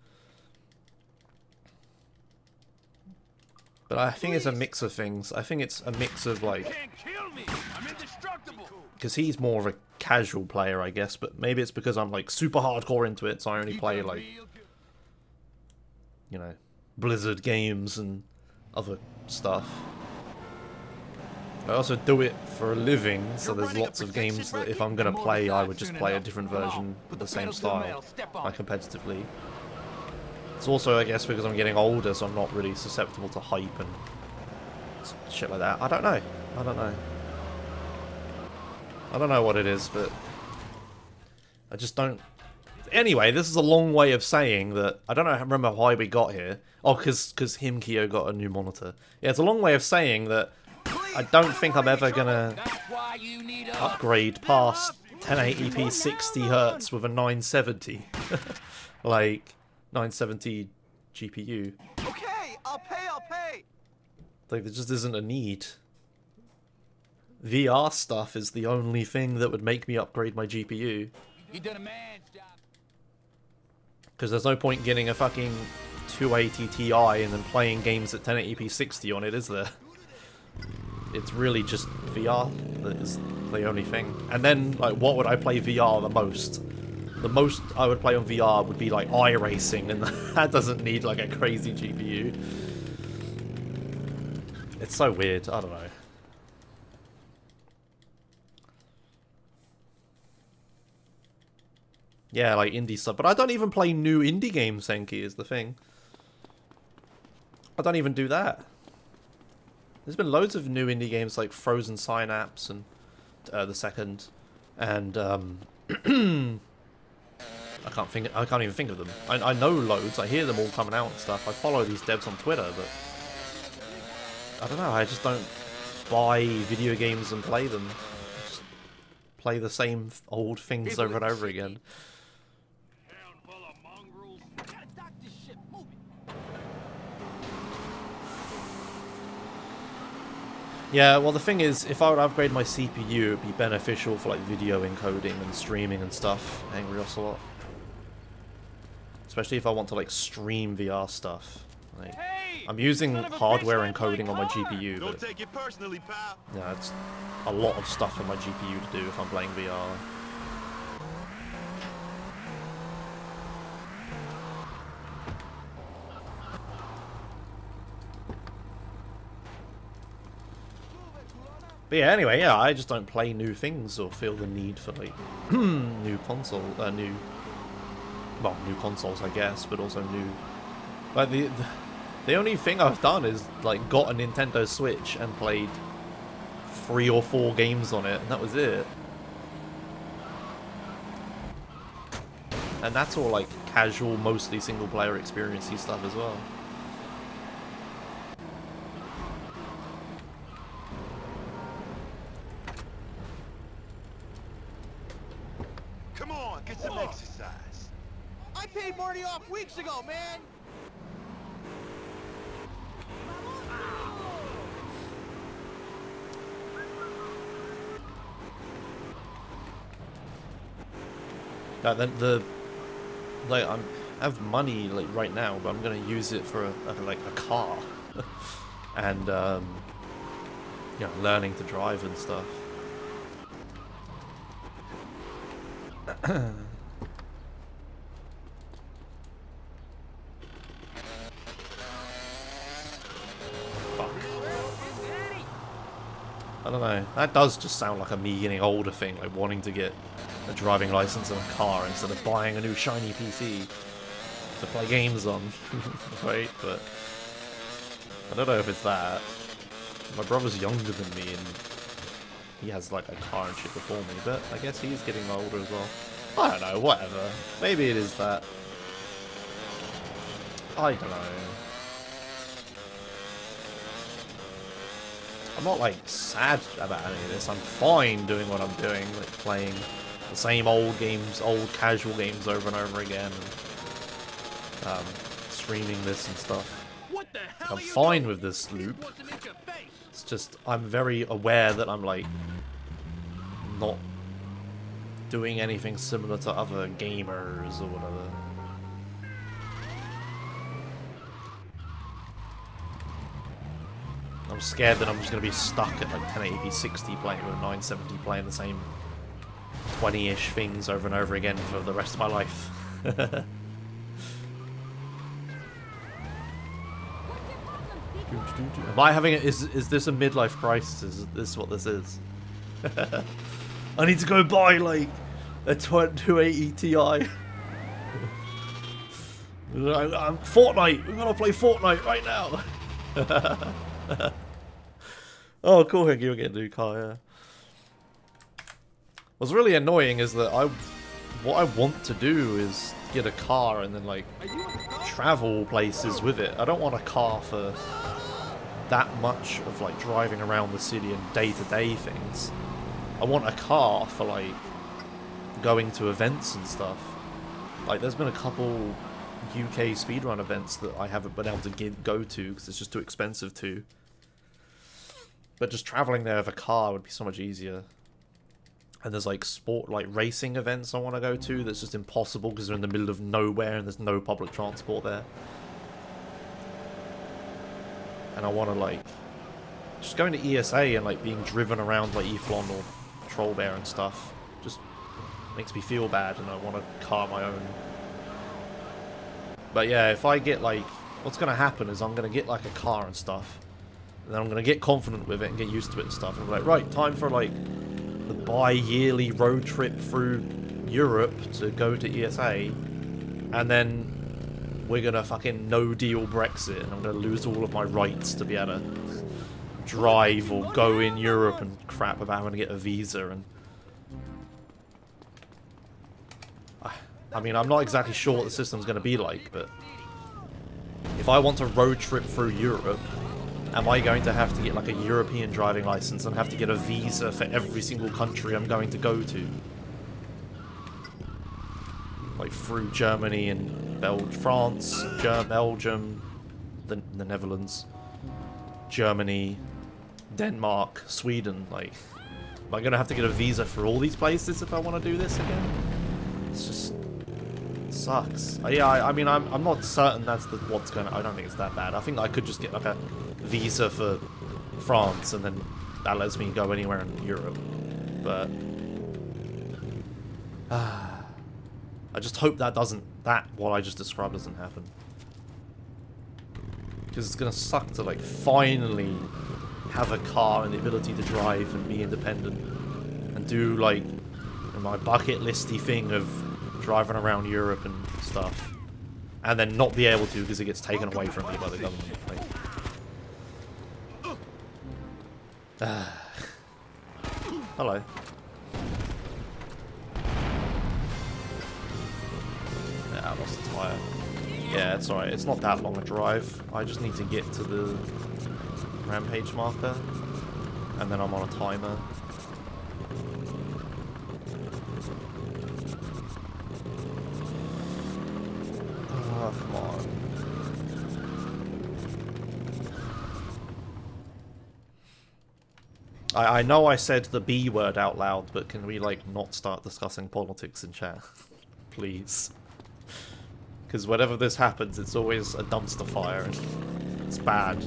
But I think it's a mix of things. I think it's a mix of, like... Because he's more of a casual player, I guess, but maybe it's because I'm, like, super hardcore into it, so I only play, like... You know, Blizzard games and other stuff. I also do it for a living, so there's lots of games that if I'm going to play, I would just play a different version with the same style, like competitively. It's also, I guess, because I'm getting older, so I'm not really susceptible to hype and shit like that. I don't know. I don't know. I don't know what it is, but I just don't... Anyway, this is a long way of saying that... I don't know, remember why we got here. Oh, because Himkyo got a new monitor. Yeah, it's a long way of saying that I don't think I'm ever gonna upgrade past 1080p 60Hz with a 970. Like, 970 GPU. Okay, I'll pay. Like, there just isn't a need. VR stuff is the only thing that would make me upgrade my GPU. You done a man's job. Because there's no point getting a fucking 280 Ti and then playing games at 1080p 60 on it, is there? It's really just VR that is the only thing. And then, like, what would I play VR the most? The most I would play on VR would be, like, iRacing, and that doesn't need, like, a crazy GPU. It's so weird, I don't know. Yeah, like, indie stuff. But I don't even play new indie games, Senki, is the thing. I don't even do that. There's been loads of new indie games like Frozen Synapse and the second, and I can't even think of them. I know loads. I hear them all coming out and stuff. I follow these devs on Twitter, but I don't know. I just don't buy video games and play them. I just play the same old things over and over again. Yeah, well the thing is, if I would upgrade my CPU, it would be beneficial for like video encoding and streaming and stuff. Angry Ocelot. Especially if I want to like stream VR stuff. Like, I'm using hardware encoding on my GPU, but Don't take it personally, pal. yeah, it's a lot of stuff on my GPU to do if I'm playing VR. But yeah, anyway, yeah, I just don't play new things or feel the need for, like, new consoles, new consoles, I guess, but also new... Like, the only thing I've done is, like, got a Nintendo Switch and played 3 or 4 games on it, and that was it. And that's all, like, casual, mostly single-player experience-y stuff as well. Get some exercise. I paid Marty off weeks ago, man. Like I have money like right now, but I'm gonna use it for a car, and you know, learning to drive and stuff. Fuck. I don't know. That does just sound like a me getting older thing, like wanting to get a driving license and a car instead of buying a new shiny PC to play games on. Right? But I don't know if it's that. My brother's younger than me and he has like a car and shit before me, but I guess he's getting older as well. I don't know, whatever. Maybe it is that. I don't know. I'm not like sad about any of this. I'm fine doing what I'm doing, like playing the same old games, old casual games over and over again, and streaming this and stuff. What the hell I'm fine with this loop. It's just I'm very aware that I'm like not doing anything similar to other gamers or whatever. I'm scared that I'm just going to be stuck at like 1080p 60 playing with 970 playing the same 20-ish things over and over again for the rest of my life. Am I having it? Is this a midlife crisis? Is this what this is? I need to go buy like a 280 Ti. I'm Fortnite. We're gonna play Fortnite right now. Oh, cool, Higgy, you'll get a new car, yeah. What's really annoying is that what I want to do is get a car and then, like, travel places with it. I don't want a car for that much of, like, driving around the city and day-to-day things. I want a car for, like, going to events and stuff. Like, there's been a couple UK speedrun events that I haven't been able to go to because it's just too expensive to. But just traveling there with a car would be so much easier. And there's like racing events I want to go to that's just impossible because they're in the middle of nowhere and there's no public transport there. And I want to like just going to ESA and like being driven around like Eflon or Troll Bear and stuff just makes me feel bad, and I want a car of my own. But yeah, if I get like, what's going to happen is I'm going to get like a car and stuff. And then I'm going to get confident with it and get used to it and stuff. And be like, right, time for like the bi-yearly road trip through Europe to go to ESA. And then we're going to fucking no-deal Brexit. And I'm going to lose all of my rights to be able to drive or go in Europe and crap about having to get a visa. And I mean, I'm not exactly sure what the system's going to be like, but if I want to road trip through Europe, am I going to have to get like a European driving license and have to get a visa for every single country I'm going to go to? Like through Germany and France, Belgium, the Netherlands, Germany, Denmark, Sweden. Like, am I going to have to get a visa for all these places if I want to do this again? It's just sucks. Yeah, I mean, I'm not certain that's what's going to... I don't think it's that bad. I think I could just get like a visa for France and then that lets me go anywhere in Europe. But I just hope that what I just described doesn't happen. Because it's going to suck to like finally have a car and the ability to drive and be independent and do like my bucket listy thing of driving around Europe and stuff, and then not be able to because it gets taken away from me by the government. Like, hello. Yeah, I lost a tyre. Yeah, it's alright. It's not that long a drive. I just need to get to the rampage marker, and then I'm on a timer. Oh, come on. I know I said the B word out loud, but can we, like, not start discussing politics in chat? Please. Because whenever this happens, it's always a dumpster fire, and it's bad.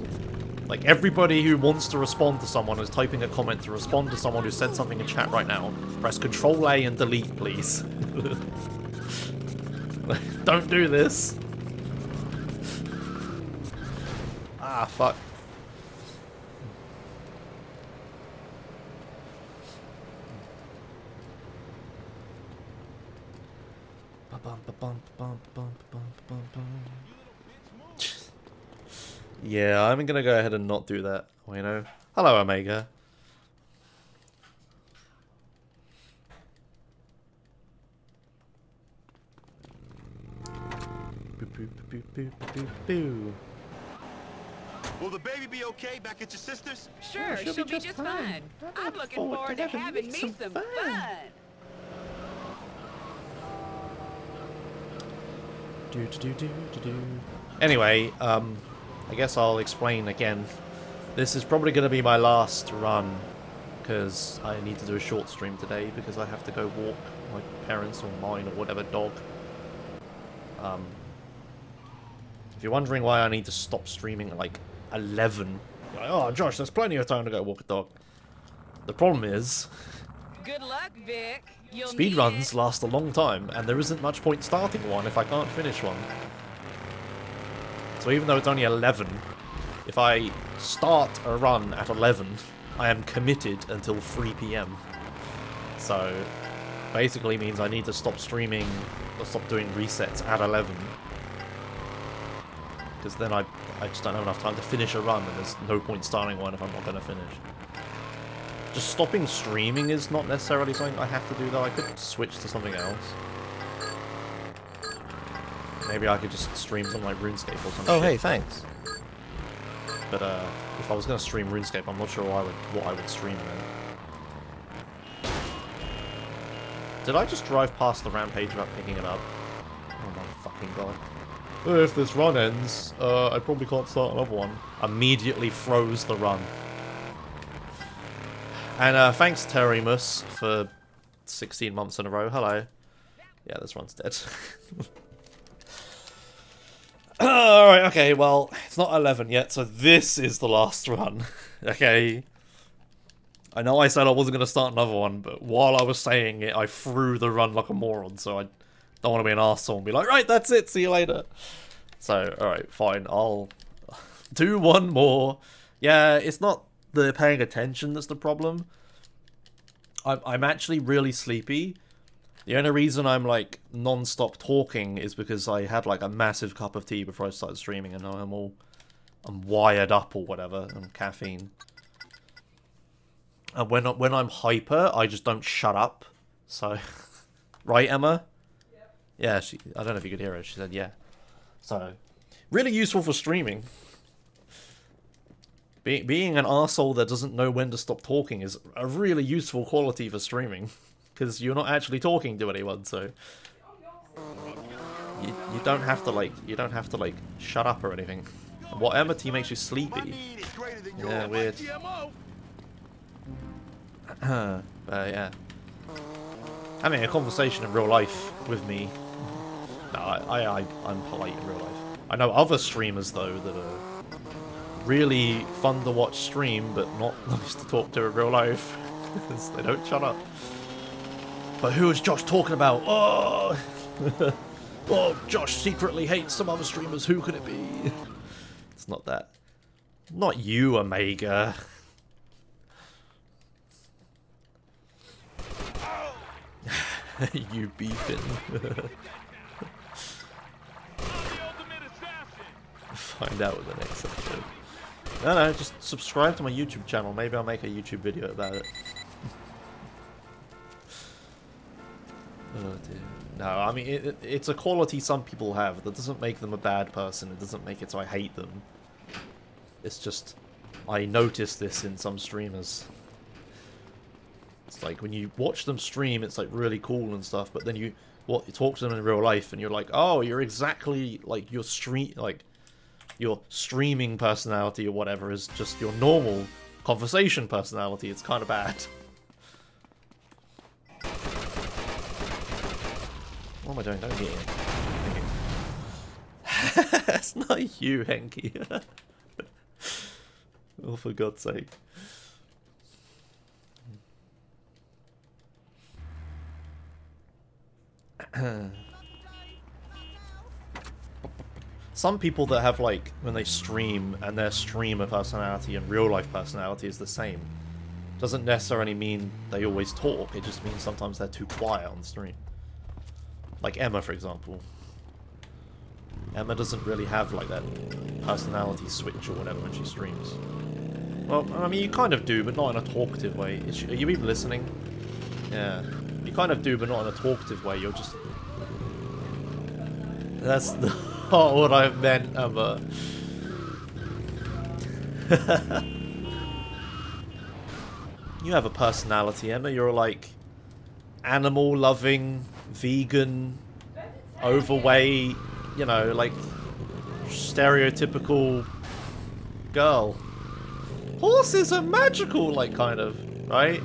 Like, everybody who wants to respond to someone is typing a comment to respond to someone who said something in chat right now. Press Control-A and delete, please. Don't do this. Ah, fuck. Yeah, I'm gonna go ahead and not do that. You know. Hello, Omega. Will the baby be okay back at your sister's? Sure, she'll be just fine. I'm looking forward to having me some fun. Anyway, I guess I'll explain again. This is probably going to be my last run, because I need to do a short stream today, because I have to go walk my parents or mine or whatever dog. If you're wondering why I need to stop streaming at like 11, you're like, oh Josh, there's plenty of time to go walk a dog. The problem is, good luck, Vic. You'll speedruns last a long time, and there isn't much point starting one if I can't finish one. So even though it's only 11, if I start a run at 11, I am committed until 3 PM. So basically means I need to stop streaming or stop doing resets at 11. Because then I just don't have enough time to finish a run, and there's no point starting one if I'm not going to finish. Just stopping streaming is not necessarily something I have to do, though. I could switch to something else. Maybe I could just stream something like RuneScape or something. Oh, hey, thanks. But if I was going to stream RuneScape, I'm not sure what I would stream then. Did I just drive past the rampage without picking it up? Oh my fucking god. If this run ends, I probably can't start another one. Immediately froze the run. And thanks, Terrymus, for 16 months in a row. Hello. Yeah, this run's dead. Alright, okay, well, it's not 11 yet, so this is the last run. Okay. I know I said I wasn't going to start another one, but while I was saying it, I threw the run like a moron, so I don't want to be an arsehole and be like, right, that's it, see you later. So, alright, fine, I'll do one more. Yeah, it's not the paying attention that's the problem. I'm actually really sleepy. The only reason I'm like non-stop talking is because I had like a massive cup of tea before I started streaming, and now I'm wired up or whatever on caffeine. And when I'm hyper, I just don't shut up. So, right, Emma? Yeah, I don't know if you could hear her. She said yeah. So, really useful for streaming. Being an arsehole that doesn't know when to stop talking is a really useful quality for streaming. Because you're not actually talking to anyone, so... You don't have to, like, shut up or anything. And what Emity makes you sleepy. Yeah, weird. Yeah. Having a conversation in real life with me... No, I'm polite in real life. I know other streamers, though, that are really fun to watch stream, but not nice to talk to in real life. Because they don't shut up. But who is Josh talking about? Oh! Oh, Josh secretly hates some other streamers. Who could it be? It's not that. Not you, Omega. You beefing. Find out with the next episode. No, just subscribe to my YouTube channel. Maybe I'll make a YouTube video about it. Oh dear. No, I mean, it's a quality some people have. That doesn't make them a bad person. It doesn't make it so I hate them. It's just, I notice this in some streamers. It's like, when you watch them stream, it's like really cool and stuff, but then you talk to them in real life, and you're like, oh, you're exactly like your streaming personality or whatever is just your normal conversation personality. It's kind of bad. What am I doing? Don't get in. It's not you, Henky. Oh, for God's sake. Some people that have, like, when they stream and their streamer personality and real life personality is the same, doesn't necessarily mean they always talk. It just means sometimes they're too quiet on the stream. Like Emma, for example. Emma doesn't really have like that personality switch or whatever when she streams. Well, I mean, you kind of do, but not in a talkative way. Are you even listening? Yeah. You kind of do, but not in a talkative way. You're just... That's not what I meant, Emma. You have a personality, Emma. You're like... animal-loving, vegan, overweight, you know, like... stereotypical... girl. Horses are magical, like, kind of, right?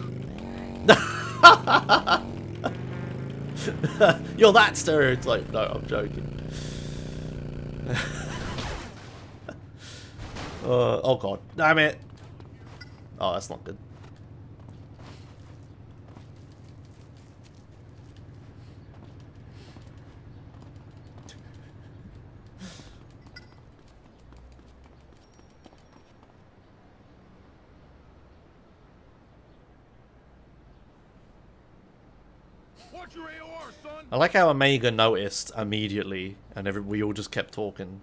You're that stereotype. No, I'm joking. Oh god, damn it. Oh, that's not good. Watch your AOR, son. I like how Omega noticed immediately, and we all just kept talking.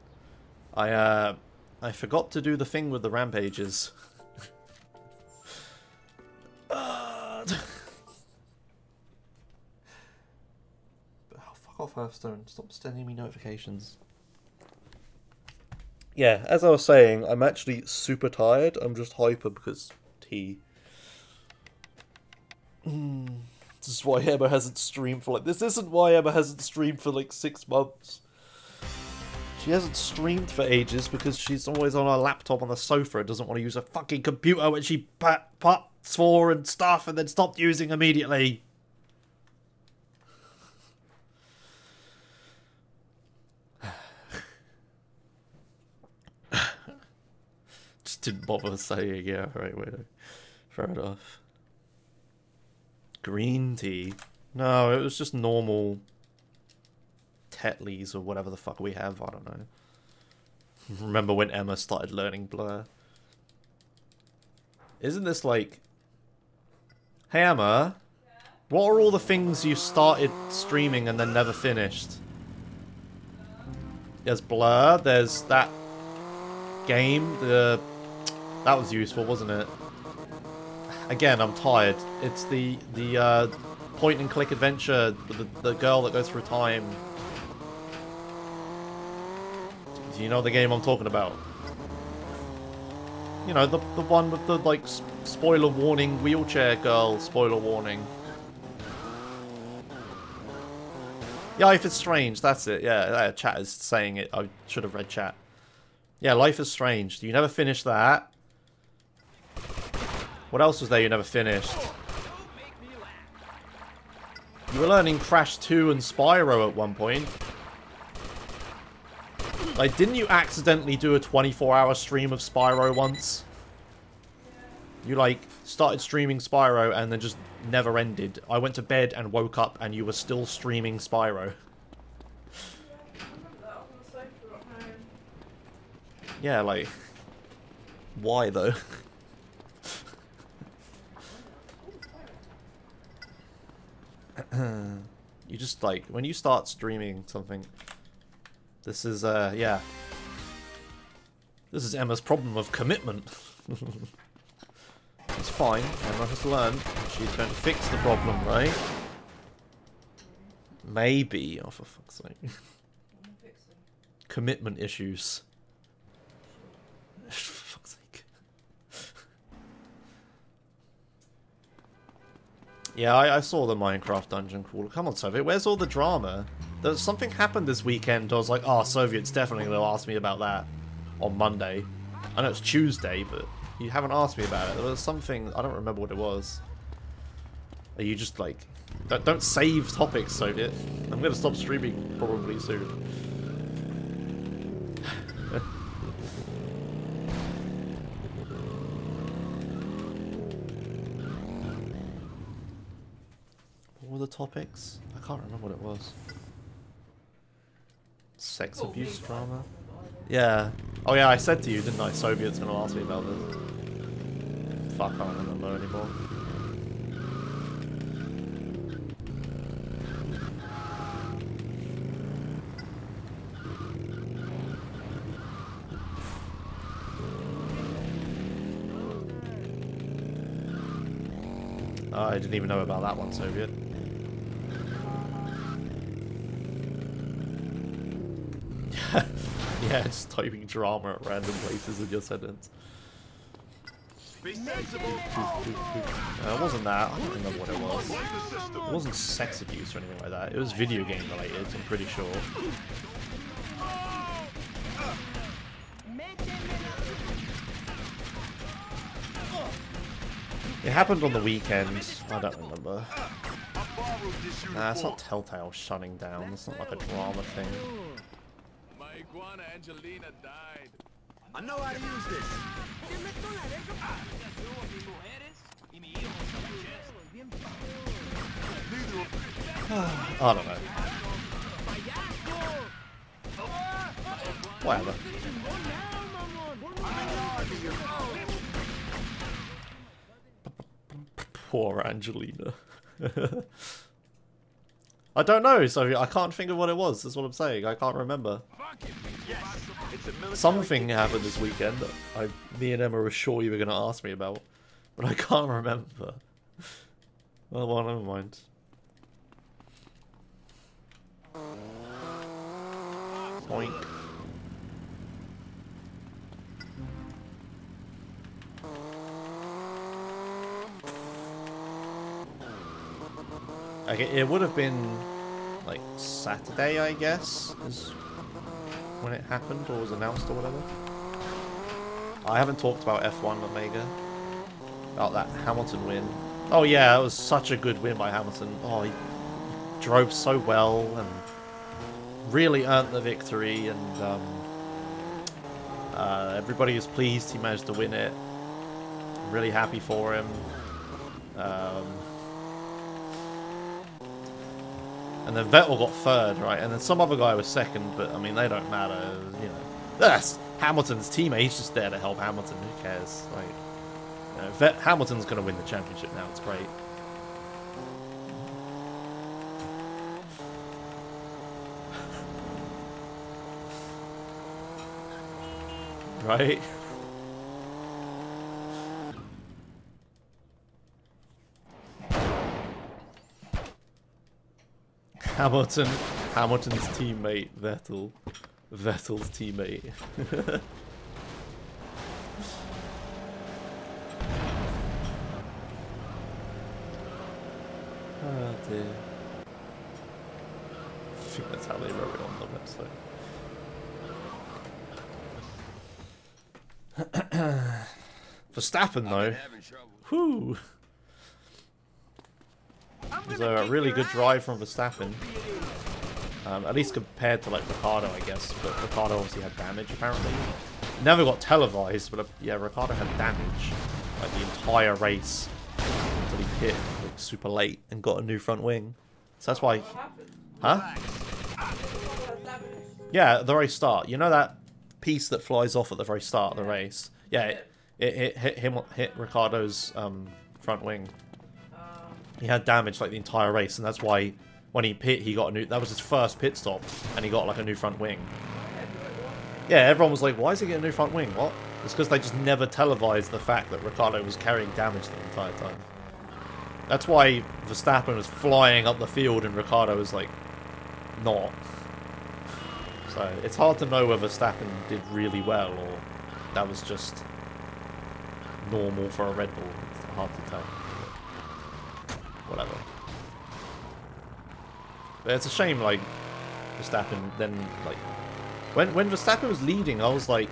I forgot to do the thing with the rampages. Oh, fuck off, Hearthstone. Stop sending me notifications. Yeah, as I was saying, I'm actually super tired. I'm just hyper because tea. This is why Emma hasn't streamed for like... This isn't why Emma hasn't streamed for like 6 months. She hasn't streamed for ages because she's always on her laptop on the sofa and doesn't want to use a fucking computer when she puts for and stuff and then stopped using immediately. Just didn't bother saying, yeah, right, wait. Fair enough. Green tea? No, it was just normal Tetleys or whatever the fuck we have, I don't know. Remember when Emma started learning Blur? Isn't this like... Hey Emma, what are all the things you started streaming and then never finished? There's Blur, there's that game, that was useful, wasn't it? Again, I'm tired. It's the point and click adventure with the girl that goes through time. Do you know the game I'm talking about? You know, the one with the, like, spoiler warning wheelchair girl, spoiler warning. Yeah, Life is Strange, that's it. Yeah, chat is saying it. I should have read chat. Yeah, Life is Strange. You never finished that. What else was there you never finished? You were learning Crash 2 and Spyro at one point. Like, didn't you accidentally do a 24-hour stream of Spyro once? You, like, started streaming Spyro and then just never ended. I went to bed and woke up and you were still streaming Spyro. Yeah, like... Why, though? You just, like, when you start streaming something, this is, yeah. This is Emma's problem of commitment. It's fine, Emma has learned. She's going to fix the problem, right? Maybe, oh for fuck's sake. Commitment issues. For fuck's sake. Yeah, I saw the Minecraft dungeon crawler. Come on, Soviet, where's all the drama? There's something happened this weekend. I was like, oh, Soviet's definitely going to ask me about that on Monday. I know it's Tuesday, but you haven't asked me about it. There was something, I don't remember what it was. Are you just like, don't save topics, Soviet. I'm going to stop streaming probably soon. What were the topics? I can't remember what it was. Sex abuse drama? Yeah. Oh yeah, I said to you, didn't I? Soviet's gonna ask me about this. Fuck, I can't remember anymore. I didn't even know about that one, Soviet. Yeah, just typing drama at random places in your sentence. Be sensible. It wasn't that. I don't remember what it was. It wasn't sex abuse or anything like that. It was video game related, I'm pretty sure. It happened on the weekend. I don't remember. Nah, it's not Telltale shutting down. It's not like a drama thing. My iguana Angelina died. I know how to use this. I don't know. Whatever. Poor Angelina. I don't know, so I can't think of what it was. That's what I'm saying. I can't remember. Something happened this weekend that me and Emma were sure you were going to ask me about, but I can't remember. Well, never mind. Boink. Okay, it would have been like Saturday, I guess, is when it happened or was announced or whatever. I haven't talked about F1 Omega, about that Hamilton win. Oh yeah, it was such a good win by Hamilton. Oh, he drove so well and really earned the victory, and everybody is pleased he managed to win it. I'm really happy for him. And then Vettel got third, right? And then some other guy was second, but I mean, they don't matter, you know. That's Hamilton's teammate. He's just there to help Hamilton. Who cares? Like, you know, Hamilton's going to win the championship now. It's great. Right? Hamilton's teammate, Vettel's teammate. Oh dear. I think that's how they wrote it on the website. Verstappen though. Whoo! It was a really good drive from Verstappen. At least compared to like Ricciardo, I guess. But Ricciardo obviously had damage apparently. Never got televised, but yeah, Ricciardo had damage like the entire race until he hit like, super late and got a new front wing. So that's why. Huh? Yeah, at the very start. You know that piece that flies off at the very start of the race? Yeah, it hit Ricciardo's front wing. He had damage like the entire race, and that's why when he pit, he got a new. That was his first pit stop, and he got like a new front wing. Yeah, everyone was like, "Why is he getting a new front wing?" What? It's because they just never televised the fact that Ricciardo was carrying damage the entire time. That's why Verstappen was flying up the field, and Ricciardo was like, not. So it's hard to know whether Verstappen did really well or that was just normal for a Red Bull. It's hard to tell. Whatever. But it's a shame, like, Verstappen then, like, when Verstappen was leading, I was like,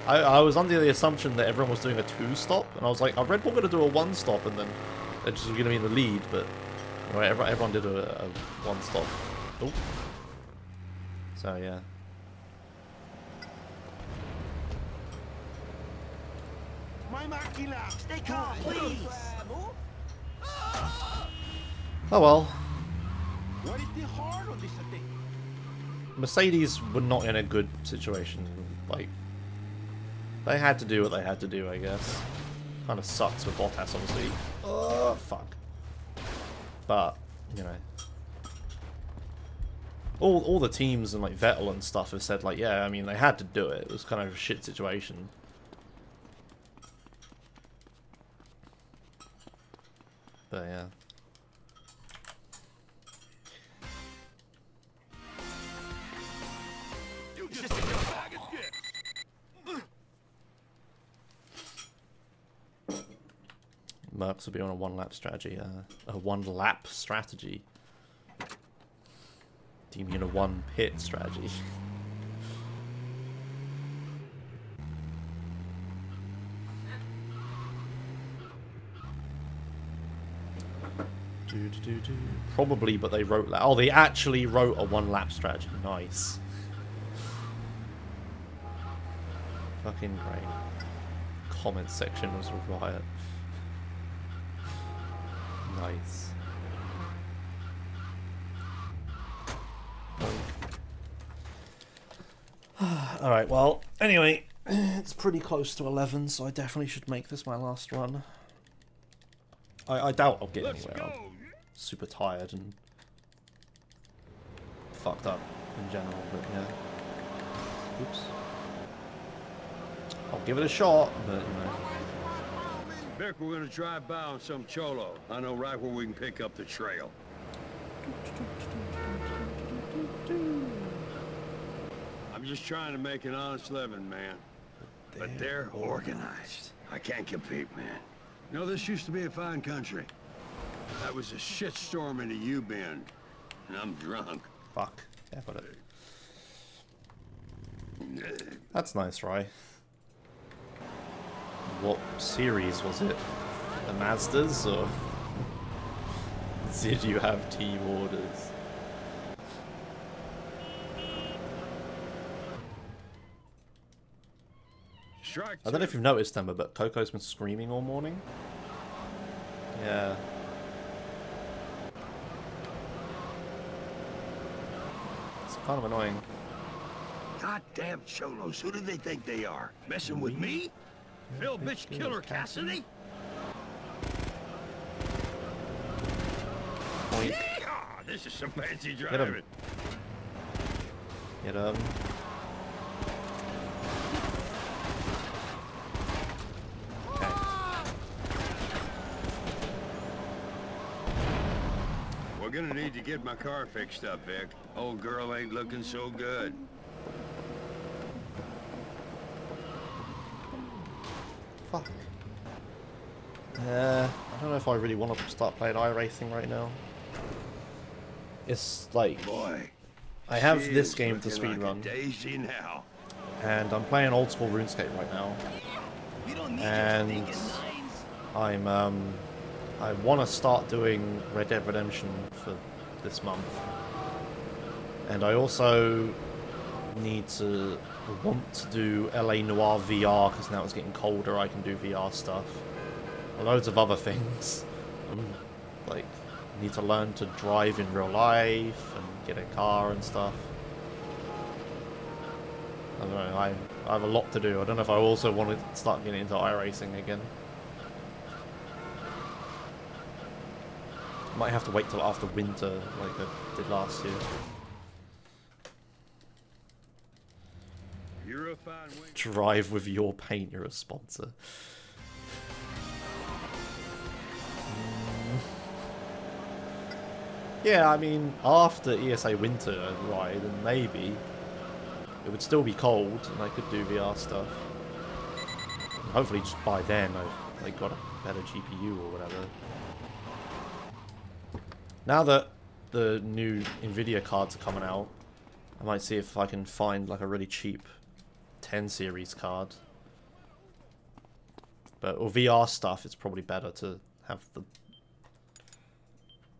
I was under the assumption that everyone was doing a 2-stop, and I was like, are Red Bull going to do a 1-stop, and then they're just going to be in the lead, but anyway, everyone did a 1-stop. Oh. So, yeah. My Makina, stay calm, please. Oh well. What is the heart of this thing? Mercedes were not in a good situation. Like, they had to do what they had to do, I guess. Kind of sucks with Bottas, obviously. Oh, fuck. But, you know. All the teams and, like, Vettel and stuff have said, like, yeah, I mean, they had to do it. It was kind of a shit situation. But yeah. You just a bag of dicks. Mercs will be on a one-lap strategy. A one-lap strategy. Do you mean a one-pit strategy? Probably, but they wrote that. Oh, they actually wrote a one-lap strategy. Nice. Fucking great. Comment section was a riot. Nice. Alright, well, anyway, it's pretty close to 11, so I definitely should make this my last run. I doubt I'll get anywhere. I'm super tired and fucked up in general, but yeah. Oops. I'll give it a shot, but you know. Vic, we're gonna drive by on some cholo. I know right where we can pick up the trail. I'm just trying to make an honest living, man. But they're organized. I can't compete, man. You know, this used to be a fine country. That was a shitstorm into U-Bend, and I'm drunk. Fuck. Yeah, got it. That's nice, Rye. What series was it? The Mazdas, or did you have team orders? Strike I don't know if you've noticed, Emma, but Coco's been screaming all morning. Yeah. It's kind of annoying. Goddamn cholos, who do they think they are? Messing with me? Phil bitch killer Cassidy? Point. Yeehaw! This is some fancy Get driving. him. Get him. Okay. We're gonna need to get my car fixed up, Vic. Old girl ain't looking so good. Fuck. I don't know if I really want to start playing iRacing right now. It's like, Boy, I have she this is game to looking like a speedrun, daisy now. and I'm playing old school RuneScape right now, and I want to start doing Red Dead Redemption for this month, and I also want to do LA Noire VR, because now it's getting colder, I can do VR stuff. Loads of other things. Like, need to learn to drive in real life and get a car and stuff. I don't know, I have a lot to do. I don't know if I also want to start getting into iRacing again. Might have to wait till after winter, like I did last year. You're a fine wing. Drive with your paint, you're a sponsor. Yeah, I mean, after ESA winter ride, then maybe it would still be cold and I could do VR stuff. And hopefully just by then I've got a better GPU or whatever. Now that the new Nvidia cards are coming out, I might see if I can find like a really cheap 10 series card. But with VR stuff, it's probably better to have the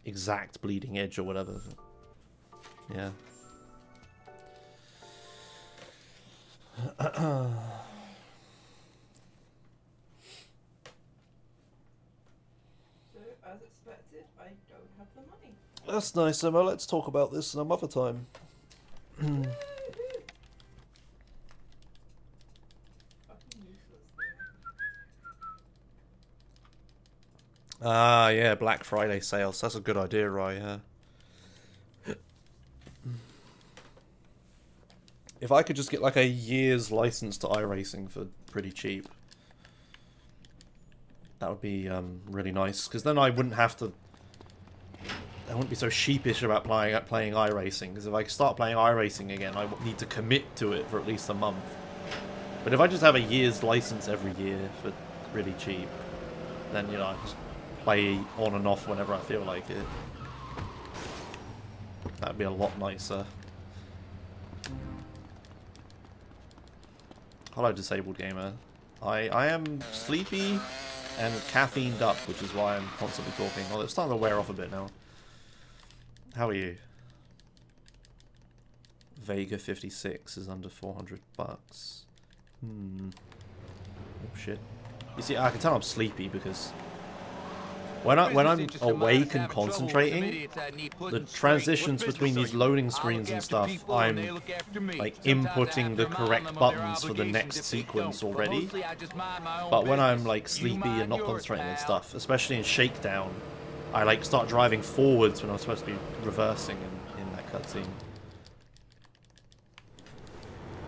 exact bleeding edge or whatever. Yeah. So, as expected, I don't have the money. That's nice, Emma. Let's talk about this some other time. Fucking useless thing. Ah, yeah, Black Friday sales. That's a good idea, right? Yeah. If I could just get like a year's license to iRacing for pretty cheap. That would be really nice, because then I wouldn't have to... I wouldn't be so sheepish about playing iRacing, because if I start playing iRacing again, I need to commit to it for at least a month. But if I just have a year's license every year for really cheap, then, you know, I just play on and off whenever I feel like it. That'd be a lot nicer. Hello, disabled gamer. I am sleepy and caffeined up, which is why I'm constantly talking. Although it's starting to wear off a bit now. How are you? Vega 56 is under 400 bucks. Oh shit. You see, I can tell I'm sleepy because when I'm awake and concentrating, the transitions between these loading screens and stuff, I'm like inputting the correct buttons for the next sequence already. But when I'm like sleepy and not concentrating and stuff, especially in shakedown, I like start driving forwards when I'm supposed to be reversing in that cutscene.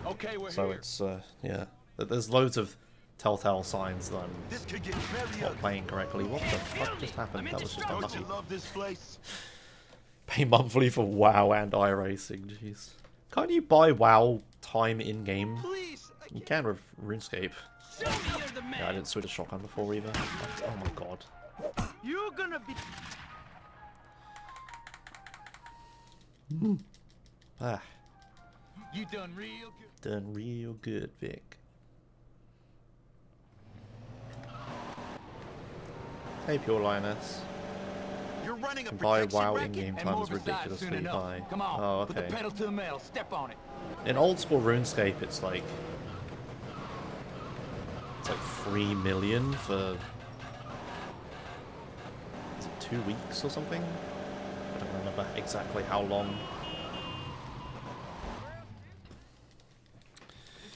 Okay, we're So here. it's yeah, there's loads of telltale signs that I'm This could get very not ugly. playing correctly. What the fuck just happened? That was just Don't you unlucky. love this place? Pay monthly for WoW and iRacing, jeez. Can't you buy WoW time in-game? Please. You can with RuneScape. Show me you're the man. Yeah, I didn't switch a shotgun before either. Oh my god. You're gonna be. Ah, You done real good. done real good, Vic. Hey, Pure Lioness. You're running a Buy protection WoW racket in-game and time more is besides ridiculously soon enough. high. Come on, Oh, put the okay. pedal to the metal. Step on it. In old school RuneScape, it's like 3 million for, is it 2 weeks or something? I don't remember exactly how long.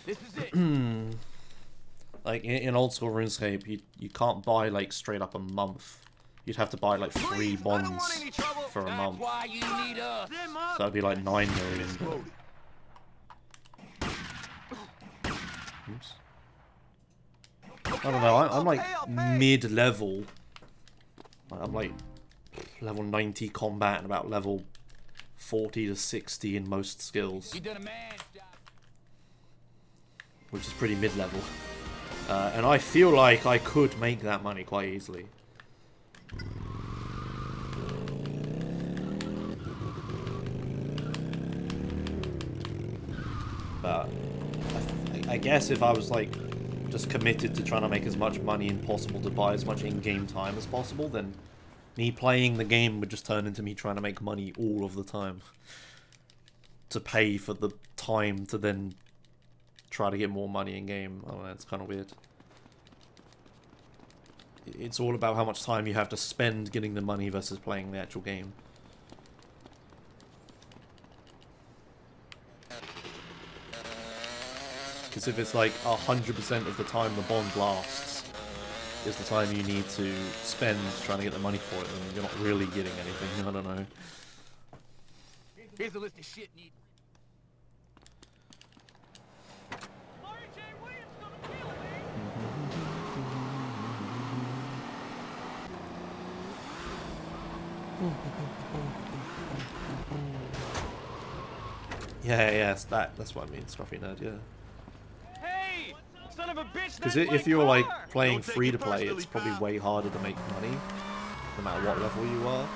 This is it. Like in old school RuneScape, you can't buy like straight up a month. You'd have to buy like 3 Please, I don't want bonds any trouble. for a That's month. why you need us. So that'd be like 9 million. Oops. I don't know, I'm like mid-level. I'm like level 90 combat and about level 40 to 60 in most skills, You done a man's job. which is pretty mid-level. And I feel like I could make that money quite easily. But I guess if I was like just committed to trying to make as much money as possible to buy as much in-game time as possible, then me playing the game would just turn into me trying to make money all of the time. To pay for the time to then try to get more money in-game. I don't know, it's kind of weird. It's all about how much time you have to spend getting the money versus playing the actual game. Because if it's like 100% of the time the bond lasts is the time you need to spend trying to get the money for it, then you're not really getting anything. I don't know. Here's a list of shit you need. Yeah, that's what I mean, Scruffy Nerd, yeah. Hey, son of a bitch! Because that's my if you're like car! playing Don't take free it to play, personally, it's probably pal. way harder to make money, no matter what level you are.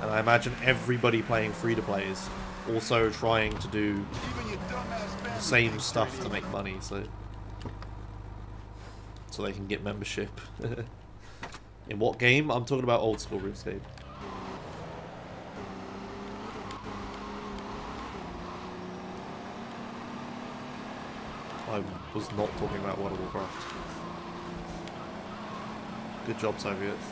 And I imagine everybody playing free to play is also trying to do Even your dumbass the same stuff to make money, so they can get membership. In what game? I'm talking about old school RuneScape. I was not talking about World of Warcraft. Good job, Soviets.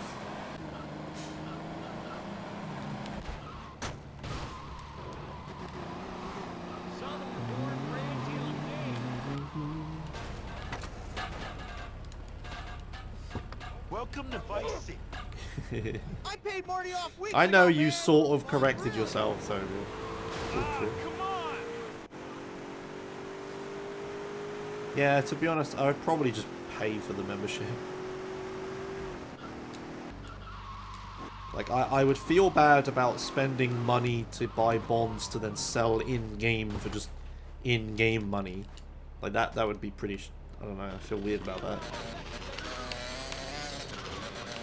Welcome to Vice City. I paid Marty off weeks I know ago, you man. sort of corrected yourself, Soviet. Good Ah, shit. come on. Yeah, to be honest, I would probably just pay for the membership. Like, I would feel bad about spending money to buy bonds to then sell in-game for just in-game money. Like, that would be pretty... I don't know, I feel weird about that.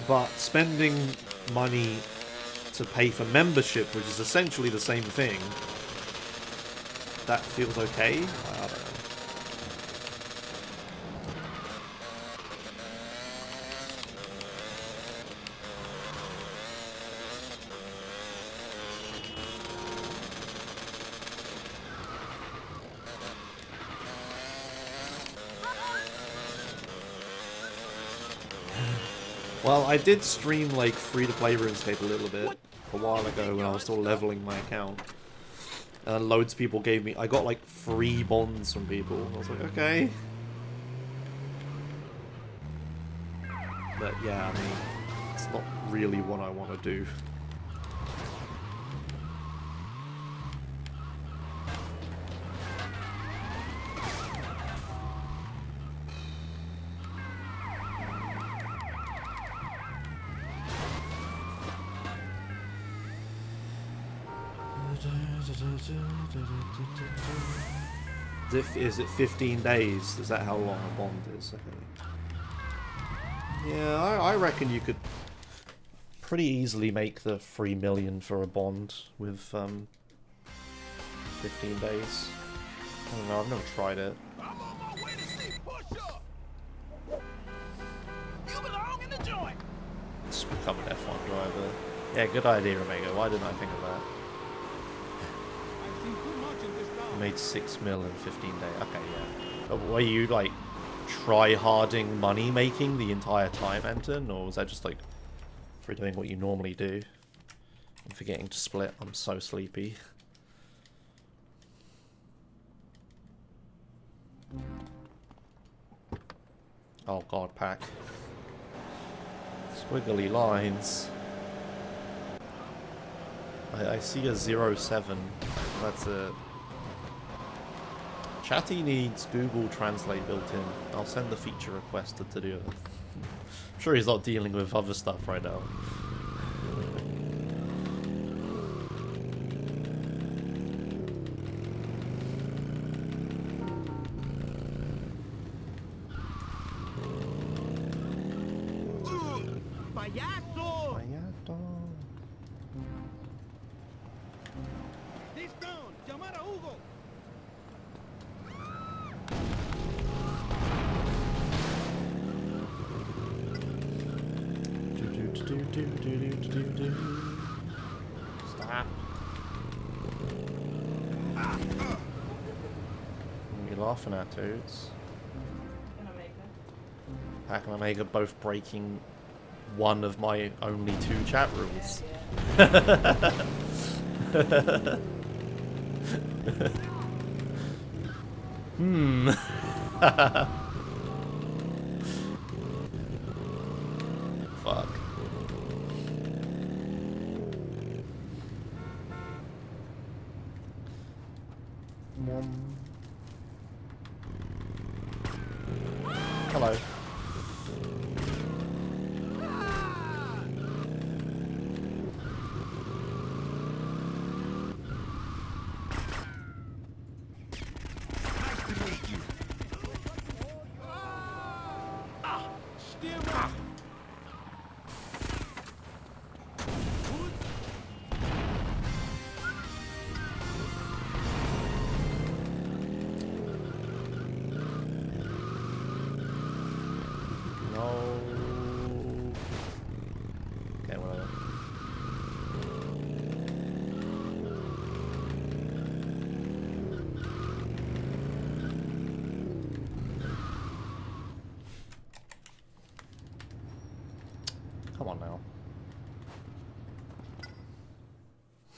But spending money to pay for membership, which is essentially the same thing, that feels okay? I don't know. Well, I did stream, like, free-to-play RuneScape a little bit a while ago when I was still leveling my account. And loads of people gave me... I got, like, free bonds from people. I was like, okay. But, yeah, I mean, it's not really what I want to do. Is it 15 days? Is that how long a bond is? Okay. Yeah, I reckon you could pretty easily make the 3 million for a bond with 15 days. I don't know, I've never tried it. I'm on my way to see push up. You belong in the joint. Just become an F1 driver. Yeah, good idea, Omega. Why didn't I think of that? I made 6 mil in 15 days. Okay, yeah. Were you, like, try-harding money making the entire time, Anton? Or was that just, like, for doing what you normally do? I'm forgetting to split. I'm so sleepy. Oh god, pack. Squiggly lines. I see a 07. That's it. Chatty needs Google Translate built in. I'll send the feature request to do it. I'm sure he's not dealing with other stuff right now. Payaso! Listo, llamar a Hugo. Stop. What are you laughing at, dudes? Pack and Omega both breaking one of my only 2 chat rules. Hmm. Fuck. Hello. Come on now.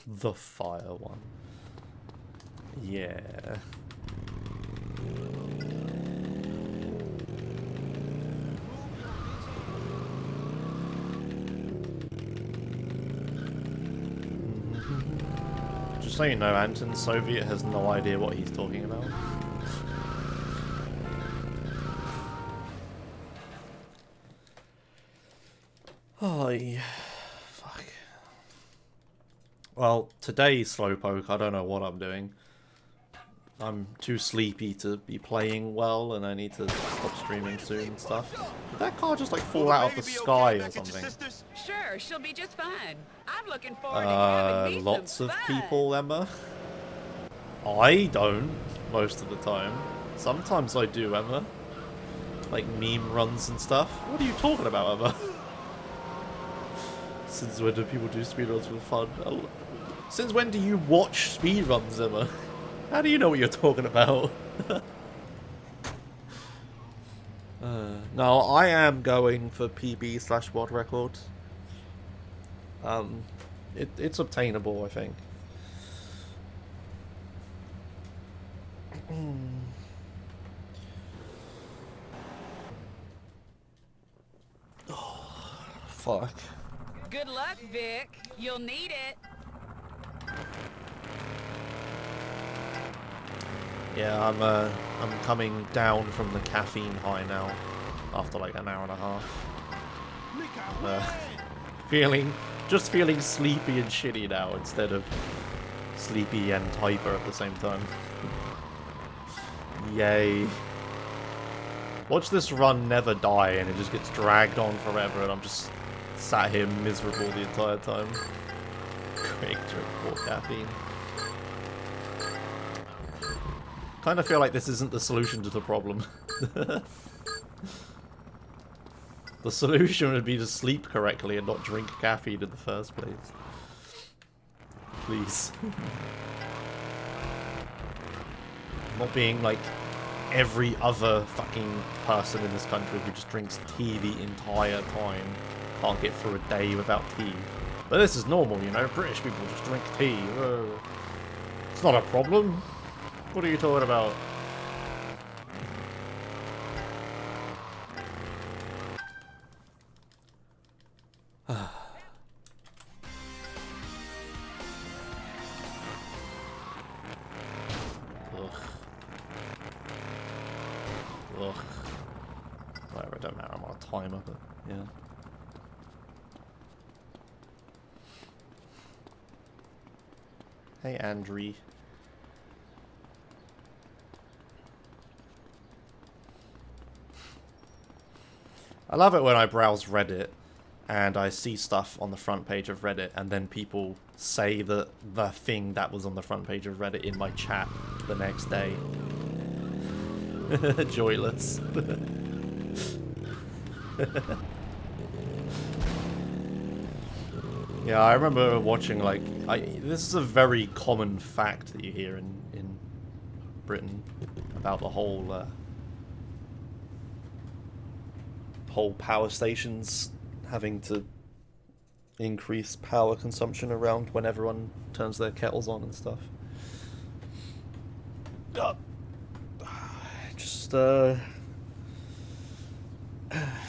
The fire one. Yeah. Just so you know, Anton, Soviet has no idea what he's talking about. Oh, yeah. Fuck. Well, today, Slowpoke, I don't know what I'm doing. I'm too sleepy to be playing well, and I need to stop streaming soon and stuff. Did that car just, like, fall out of the sky or something? Sure, she'll be just fine. I'm looking forward to having me Lots some of fun. people, Emma. I don't, most of the time. Sometimes I do, Emma. Like meme runs and stuff. What are you talking about, Emma? Since when do people do speedruns for fun? Oh. Since when do you watch speedruns, Emma? How do you know what you're talking about? No, I am going for PB/WOD record. It's obtainable, I think. Oh, fuck. Good luck, Vic. You'll need it. Yeah, I'm coming down from the caffeine high now, after like an hour and a half. Just feeling sleepy and shitty now instead of sleepy and hyper at the same time. Yay. Watch this run never die and it just gets dragged on forever and I'm just sat here miserable the entire time. Quick drink more caffeine. Kind of feel like this isn't the solution to the problem. The solution would be to sleep correctly and not drink caffeine in the first place. Please. Not being like every other fucking person in this country who just drinks tea the entire time. Can't get through a day without tea. But this is normal, you know? British people just drink tea. Whoa. It's not a problem. What are you talking about? Ugh. Whatever, it don't matter, I'm on a timer, but yeah. Hey, Andre. I love it when I browse Reddit and I see stuff on the front page of Reddit and then people say the thing that was on the front page of Reddit in my chat the next day. Joyless. Yeah, I remember watching, like, this is a very common fact that you hear in Britain about the whole power stations having to increase power consumption around when everyone turns their kettles on and stuff. Just,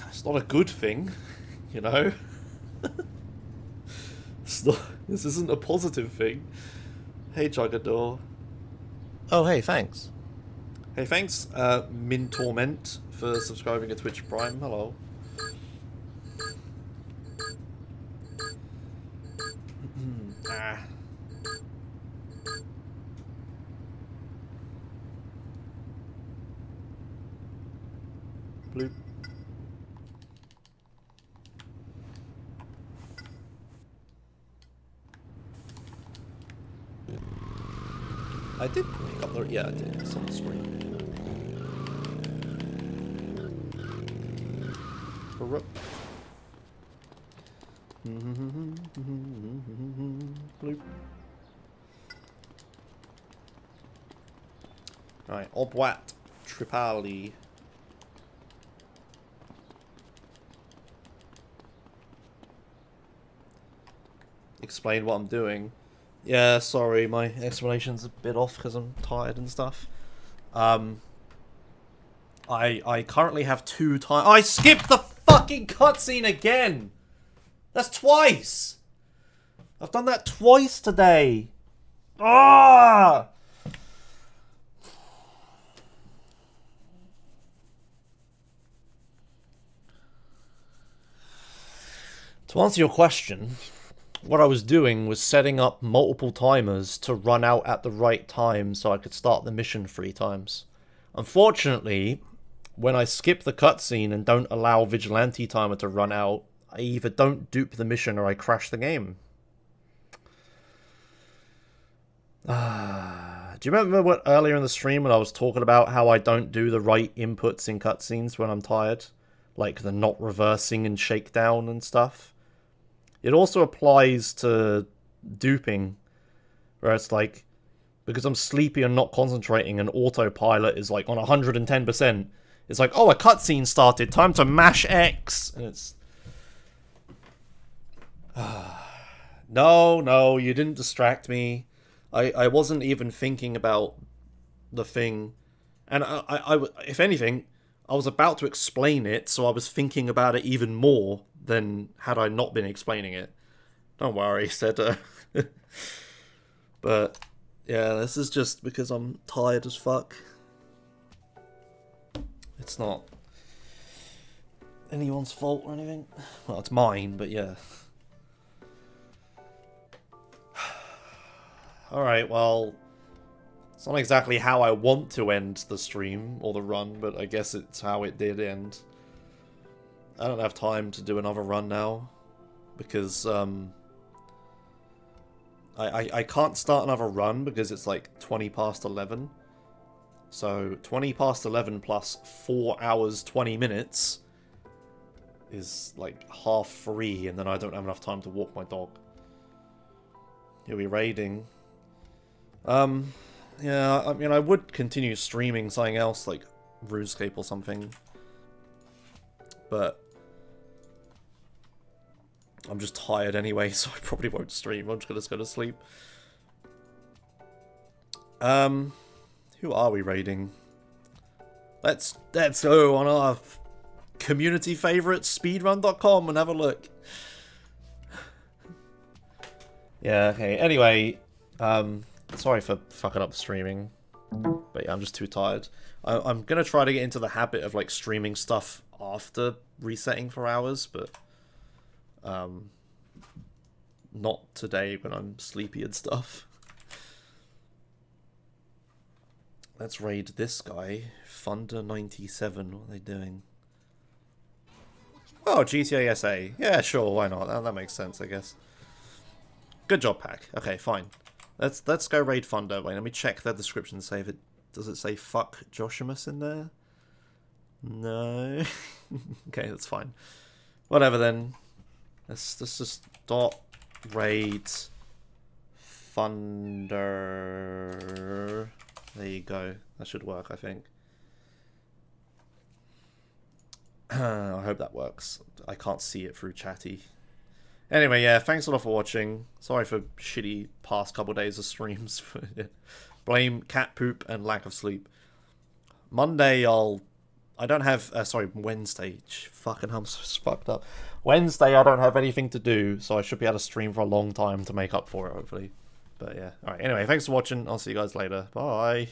it's not a good thing, you know? It's not, this isn't a positive thing. Hey, Jugador. Oh, hey, thanks. Hey, thanks, Min Torment, for subscribing to Twitch Prime. Hello. Ah. Bloop. I did pick up the... yeah, I did. It's on the screen. Bloop. Right, Obwat Tripali. Explain what I'm doing. Yeah, sorry, my explanation's a bit off because I'm tired and stuff. I currently have 2 times. I skipped the fucking cutscene again! That's twice! I've done that twice today! Ah! To answer your question, what I was doing was setting up multiple timers to run out at the right time so I could start the mission 3 times. Unfortunately, when I skip the cutscene and don't allow Vigilante timer to run out, I either don't dupe the mission or I crash the game. Do you remember what earlier in the stream when I was talking about how I don't do the right inputs in cutscenes when I'm tired? Like the not reversing and shakedown and stuff? It also applies to duping, where it's like, because I'm sleepy and not concentrating and autopilot is like on 110%, it's like, oh, a cutscene started, time to mash X! And it's... No, you didn't distract me. I wasn't even thinking about the thing. And I, if anything, I was about to explain it, so I was thinking about it even more than had I not been explaining it. Don't worry, said But, yeah, this is just because I'm tired as fuck. It's not anyone's fault or anything. Well, it's mine, but yeah. Alright, well, it's not exactly how I want to end the stream or the run, but I guess it's how it did end. I don't have time to do another run now, because I can't start another run because it's like 20 past 11. So 20 past 11 plus 4 hours 20 minutes is like half free, and then I don't have enough time to walk my dog. He'll be raiding. Yeah, I mean, I would continue streaming something else, like RuneScape or something. But I'm just tired anyway, so I probably won't stream. I'm just gonna go to sleep. Who are we raiding? Let's go on our community favorite speedrun.com and have a look. Yeah, okay. Anyway, sorry for fucking up streaming, but yeah, I'm just too tired. I'm gonna try to get into the habit of like streaming stuff after resetting for hours, but not today when I'm sleepy and stuff. Let's raid this guy, Thunder97. What are they doing? Oh, GTA SA. Yeah, sure, why not? That makes sense, I guess. Good job, Pack. Okay, fine. Let's go raid Thunder. Wait, let me check the description. Say if it does it say fuck Joshimus in there? No. Okay, that's fine. Whatever then. Let's just dot raid Thunder. There you go. That should work, I think. I hope that works. I can't see it through chatty. Anyway, yeah, thanks a lot for watching. Sorry for shitty past couple days of streams. Blame cat poop and lack of sleep. Monday, I don't have... sorry, Wednesday. Fucking, I'm so fucked up. Wednesday, I don't have anything to do, so I should be able to stream for a long time to make up for it, hopefully. But yeah, alright, anyway, thanks for watching. I'll see you guys later. Bye.